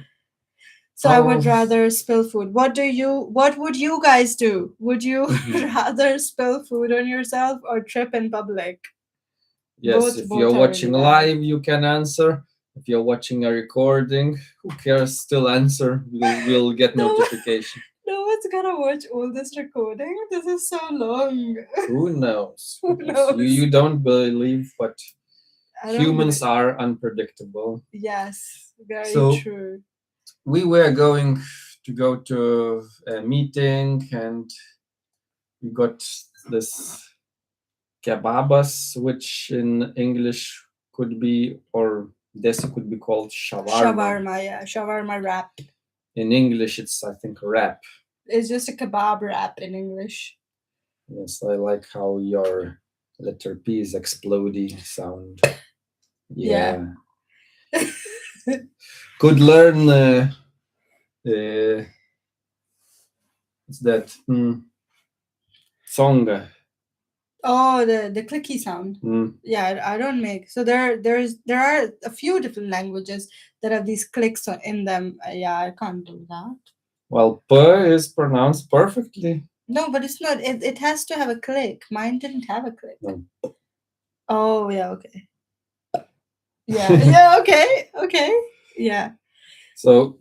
So I would Oh. rather spill food. What would you guys do? Would you Mhm. rather spill food on yourself or trip in public? Yes, if Both you're are really watching bad. live, you can answer. If you're watching a recording, who cares? Still answer. We'll get No, notification. no one's gonna watch all this recording. This is so long. Who knows? Who Who knows? knows? You don't believe, but I don't humans believe. are unpredictable. Yes, very So true. we were going to go to a meeting, and we got this kebabas, which in English could be, or this could be called shawarma. Shawarma, yeah, shawarma wrap. In English, it's I think wrap. It's just a kebab wrap in English. Yes, I like how your letter P is explodey sound. Yeah. Yeah. Could learn. It's that song. Oh, the clicky sound. Mm. Yeah, I don't make. So there are a few different languages that have these clicks in them. Yeah, I can't do that. Well, P is pronounced perfectly. No, but it's not. It has to have a click. Mine didn't have a click. No. Oh yeah, okay. Yeah, yeah, okay, okay. Yeah. So,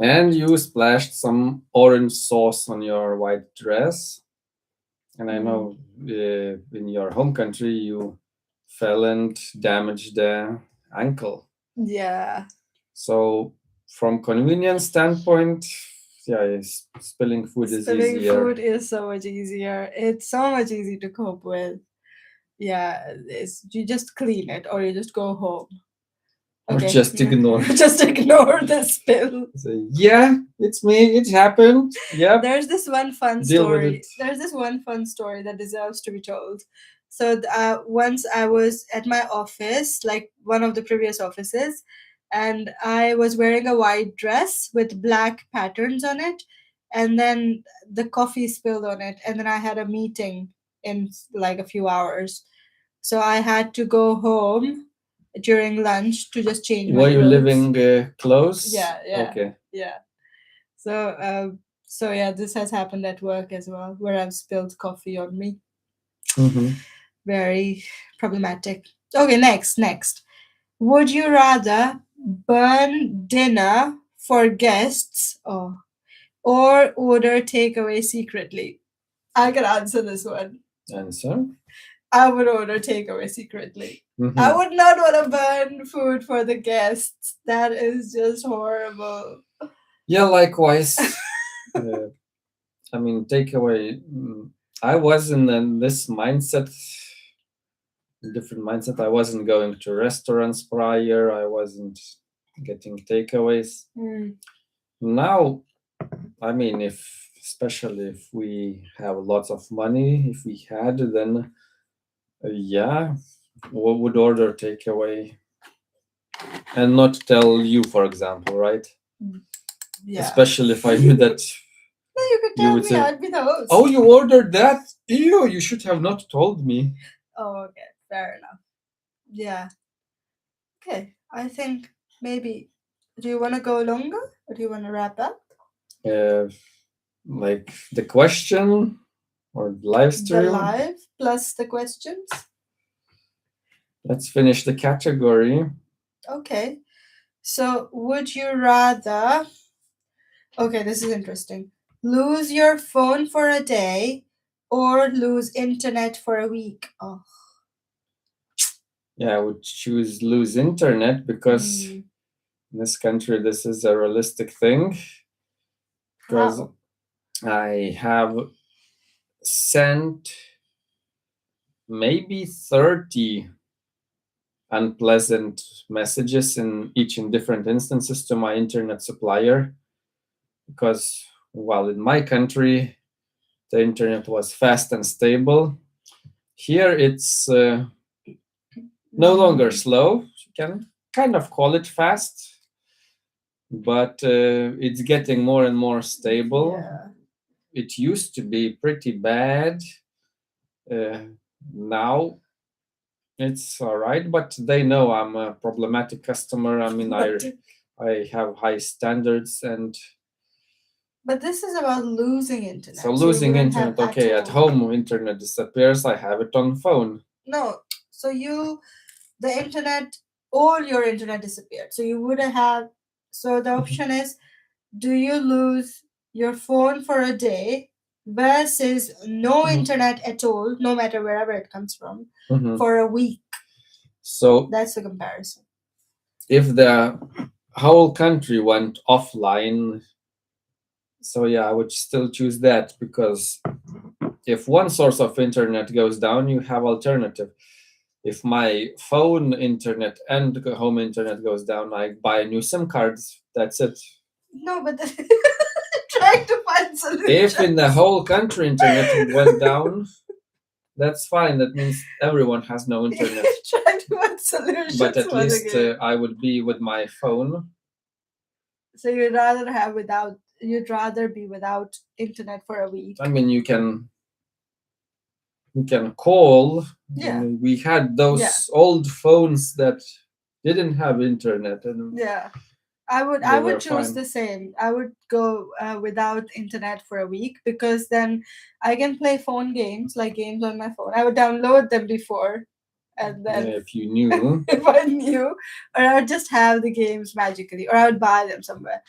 and you splashed some orange sauce on your white dress. And I know in your home country you fell and damaged the ankle. Yeah. So, from convenience standpoint, yeah, spilling food is Spilling easier. food is so much easier. It's so much easier to cope with. Yeah, you just clean it or you just go home. Or just ignore. Just ignore the spill. Say, yeah, it's me. It happened. Yep. There's this one fun Deal with story. it. There's this one fun story that deserves to be told. So once I was at my office, like one of the previous offices, and I was wearing a white dress with black patterns on it, and then the coffee spilled on it, and then I had a meeting in like a few hours, so I had to go home during lunch to just change my Were you clothes. living close? Yeah, yeah, Okay. yeah. So yeah, this has happened at work as well, where I've spilled coffee on me. Mm-hmm. Very problematic. Okay, next. Would you rather burn dinner for guests or order takeaway secretly? I can answer this one. Answer. I would order takeaway secretly. Mm-hmm. I would not want to burn food for the guests. That is just horrible. Yeah, likewise. I mean, takeaway. I was in this mindset, different mindset. I wasn't going to restaurants prior. I wasn't getting takeaways. Now, I mean, especially if we have lots of money, if we had, then yeah, we would order takeaway and not tell you, for example, right? Yeah. Especially if I knew that. No, you could tell would me. say, I'd be the host. oh, you ordered that? Ew, you should have not told me. Oh, okay. Fair enough. Yeah. Okay. I think maybe. Do you want to go longer or do you want to wrap up? Like the question or live stream? The live plus the questions. Let's finish the category. Okay. So, would you rather. Okay, this is interesting. Lose your phone for a day or lose internet for a week? Oh. Yeah, I would choose lose internet because in this country this is a realistic thing. Because I have sent maybe 30 unpleasant messages in different instances to my internet supplier. Because while in my country the internet was fast and stable, here it's no longer slow. You can kind of call it fast, but it's getting more and more stable. Yeah. It used to be pretty bad. Now It's all right, but they know I'm a problematic customer. I mean, I have high standards, and But this is about losing internet. so you losing wouldn't have internet. Okay, at home internet disappears. I have it on phone. No. So the internet, all your internet disappeared. So you would have. So the option is, do you lose your phone for a day versus no Mhm. internet at all, no matter wherever it comes from, Mhm. for a week? So That's the comparison. if the whole country went offline, so yeah, I would still choose that, because if one source of internet goes down, you have alternative. If my phone internet and home internet goes down, I buy new SIM cards. That's it. No, but trying to find solutions. If in the whole country internet went down, that's fine. That means everyone has no internet. Trying to find solutions. But at for the least game. I would be with my phone. So you'd rather be without internet for a week. I mean, you can call. Yeah. We had those old phones that didn't have internet, and Yeah. I they were would choose fine. the same. I would go without internet for a week, because then I can play phone games, like games on my phone. I would download them before, and then If you knew. if I knew, or I would just have the games magically, or I would buy them somewhere.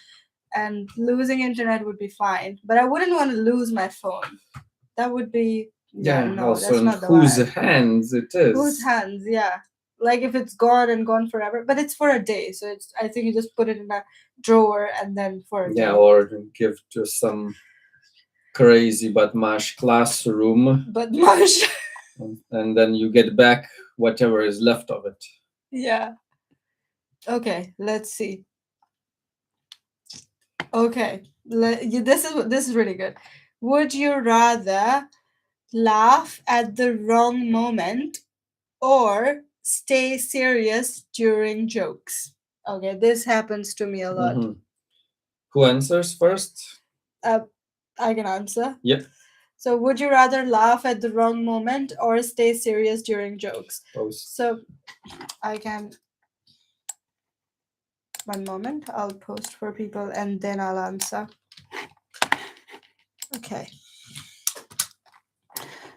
And losing internet would be fine, but I wouldn't want to lose my phone. That would be no, also that's in not the whose vibe. hands it is. Whose hands? Yeah, like if it's gone and gone forever, but it's for a day, so it's, I think you just put it in a drawer and then for a day. Or give to some crazy badmash classroom, Badmash. and then you get back whatever is left of it. Yeah. Okay, let's see. Okay, this is really good. Would you rather laugh at the wrong moment or stay serious during jokes? Okay, this happens to me a lot. Mhm. Who answers first? I can answer. Yep. So, would you rather laugh at the wrong moment or stay serious during jokes? Post. So, I can. One moment, I'll post for people and then I'll answer. Okay.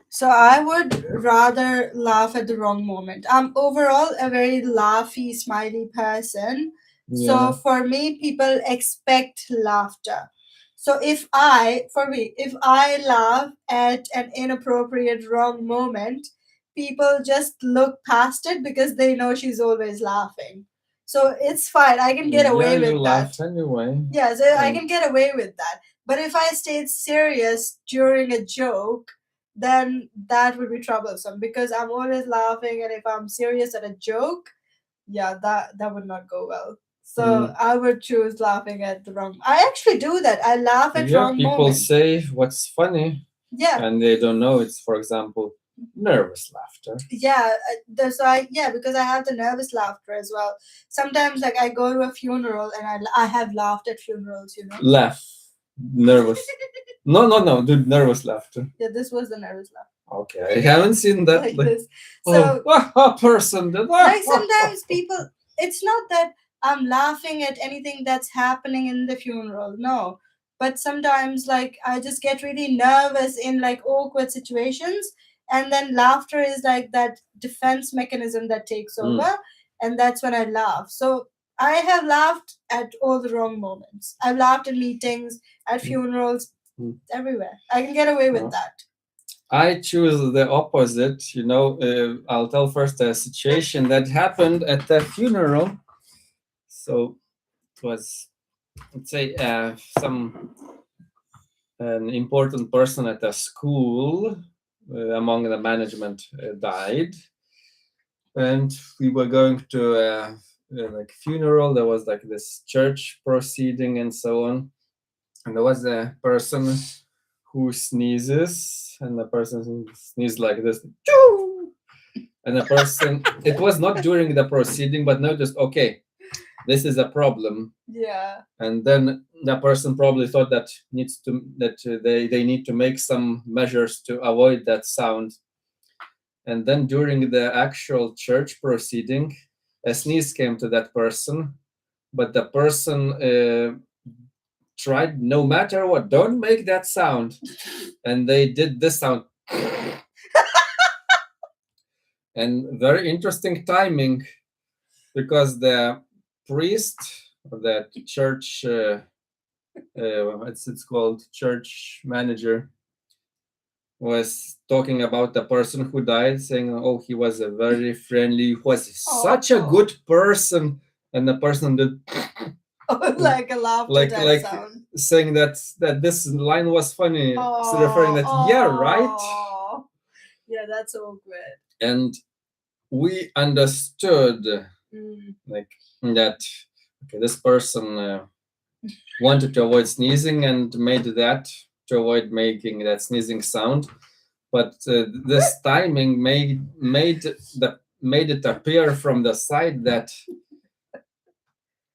So I would rather laugh at the wrong moment. I'm overall a very laughy, smiley person. So for me, people expect laughter. So if I laugh at an inappropriate wrong moment, people just look past it because they know she's always laughing. So it's fine. I can get away with you that. laugh anyway. Yeah, so I can get away with that. But if I stayed serious during a joke, then that would be troublesome because I'm always laughing, and if I'm serious at a joke, yeah, that would not go well. So I would choose laughing at the wrong. I actually do that. I laugh at wrong people moments. say what's funny. Yeah. And they don't know it's, for example, nervous laughter. Yeah, that's why. Yeah, because I have the nervous laughter as well. Sometimes, like I go to a funeral and I have laughed at funerals. Laugh, nervous. No, do nervous laughter. Yeah, this was the nervous laughter. Okay, I haven't seen that. Like this. So a person did. Like sometimes people, it's not that I'm laughing at anything that's happening in the funeral. No, but sometimes like I just get really nervous in like awkward situations, and then laughter is like that defense mechanism that takes over, and that's when I laugh. So I have laughed at all the wrong moments. I've laughed at meetings, at funerals, everywhere. I can get away with that. I choose the opposite. I'll tell first a situation that happened at the funeral. So it was, let's say, an important person at the school among the management died, and we were going to like funeral. There was like this church proceeding and so on, and there was a person who sneezes, and the person sneezes like this, and the person, it was not during the proceeding, but noticed, okay, this is a problem. Yeah. And then the person probably thought that they need to make some measures to avoid that sound. And then during the actual church proceeding, a sneeze came to that person, but the person tried, no matter what, don't make that sound. And they did this sound. And very interesting timing, because the priest, the church, it's called church manager, was talking about the person who died, saying, "Oh, he was a very friendly, was such a good person," and the person did like a laughter type sound, saying that this line was funny, referring that yeah, right. Yeah, that's so good. And we understood like that. Okay, this person wanted to avoid sneezing and made that to avoid making that sneezing sound, but this timing made it appear from the side that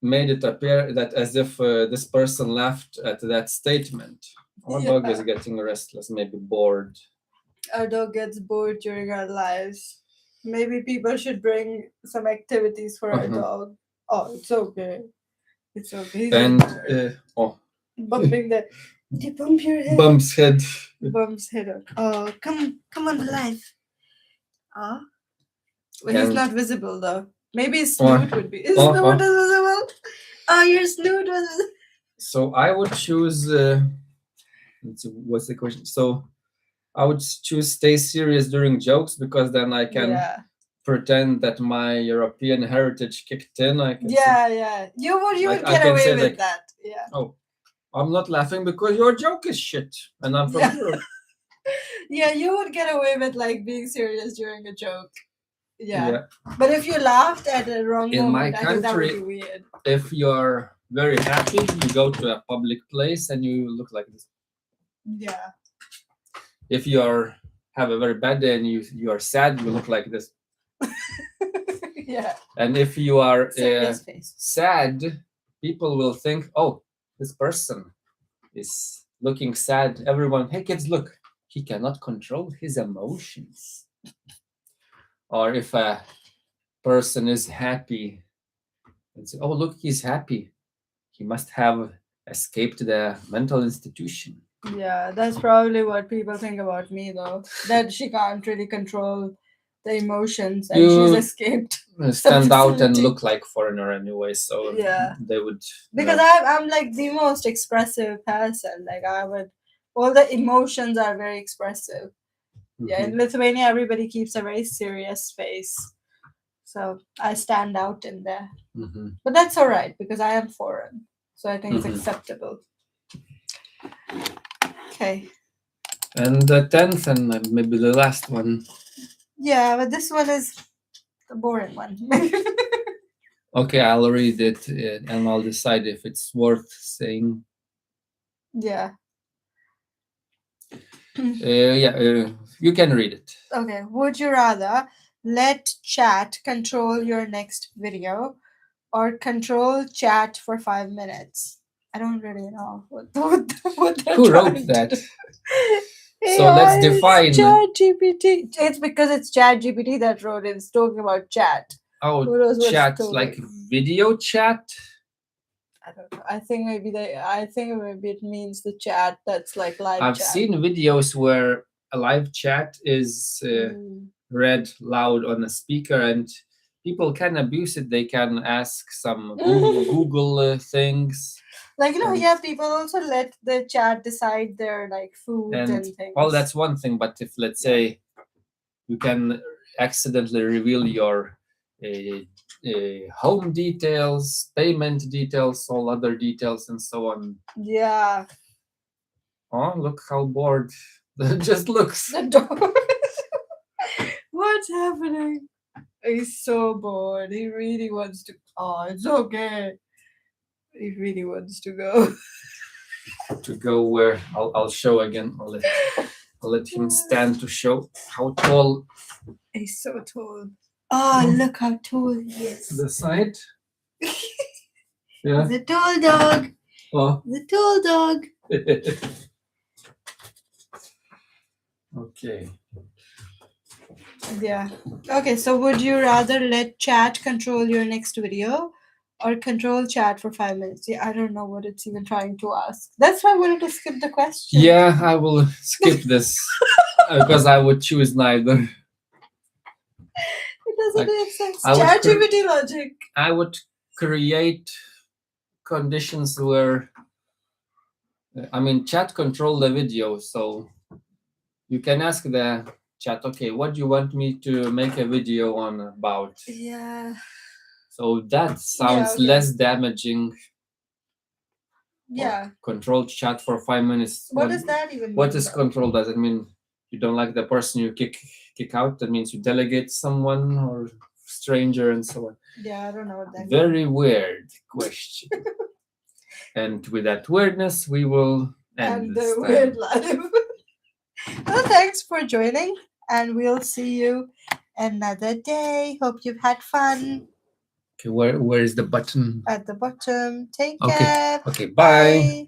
made it appear that as if this person laughed at that statement. Our dog is getting restless, maybe bored. Our dog gets bored during our lives. Maybe people should bring some activities for our dog. Oh, it's okay. It's okay. And bumping the. You bump your head. Bumps head. Bumps head. Oh, come on the live. Ah. Well, he's not visible though. Maybe his snoot would be. His snoot is visible. Oh, your snoot was visible. So I would choose. What's the question? So I would choose stay serious during jokes, because then I can pretend that my European heritage kicked in. I can You would get away with that. Yeah. Oh, I'm not laughing because your joke is shit, and I'm from Europe. Yeah, you would get away with like being serious during a joke. Yeah. But if you laughed at the wrong in moment, my I think that would country, be weird. If you're very happy, you go to a public place and you look like this. Yeah. If you have a very bad day and you are sad, you look like this. Yeah. And if you are sad, people will think, oh, this person is looking sad. Everyone, hey kids, look, he cannot control his emotions. Or if a person is happy, and say, oh, look, he's happy. He must have escaped the mental institution. Yeah, that's probably what people think about me, though. That she can't really control the emotions and she's escaped. Stand out and look like foreigner anyway, so they would. Because I'm like the most expressive person. Like all the emotions are very expressive. Mm-hmm. Yeah, in Lithuania, everybody keeps a very serious face. So I stand out in there. Mm-hmm. But that's all right because I am foreign. So I think it's acceptable. Okay. And the 10th and maybe the last one. Yeah, but this one is the boring one. Okay, I'll read it and I'll decide if it's worth saying. Yeah. You can read it. Okay. Would you rather let chat control your next video or control chat for 5 minutes? I don't really know what who wrote that. So let's define. ChatGPT. It's because it's ChatGPT that wrote it. It's talking about chat. Oh, chat like video chat. I don't know. I think maybe it means the chat that's like live. I've seen videos where a live chat is read loud on a speaker, and people can abuse it. They can ask some Google things. Like, people also let the chat decide their like food and things. Well, that's one thing. But if, let's say, you can accidentally reveal your home details, payment details, all other details, and so on. Yeah. Oh, look how bored. Just looks. The dog. What's happening? He's so bored. He really wants to. Oh, it's okay. He really wants to go. To go where? I'll show again. I'll let him stand to show how tall. He's so tall. Oh, look how tall he is. The side. Yeah. The tall dog. Oh. The tall dog. Okay. Yeah. Okay, so would you rather let chat control your next video or control chat for 5 minutes? Yeah, I don't know what it's even trying to ask. That's why I wanted to skip the question. Yeah, I will skip this because I would choose neither. It doesn't Like, make sense. I would ChatGPT logic. I would create conditions where, I mean, chat control the video, so you can ask the chat, okay, what do you want me to make a video on about? Yeah. So that sounds okay. less damaging. Yeah. Control chat for 5 minutes. What does that even mean? What is control? Does it mean you don't like the person you kick out? That means you delegate someone or stranger and so on. Yeah, I don't know what that Very weird question. And with that weirdness, we will end and this the time. weird life. Well, thanks for joining, and we'll see you another day. Hope you've had fun. Okay, where is the button? At the bottom. Take Okay. care. Okay, bye.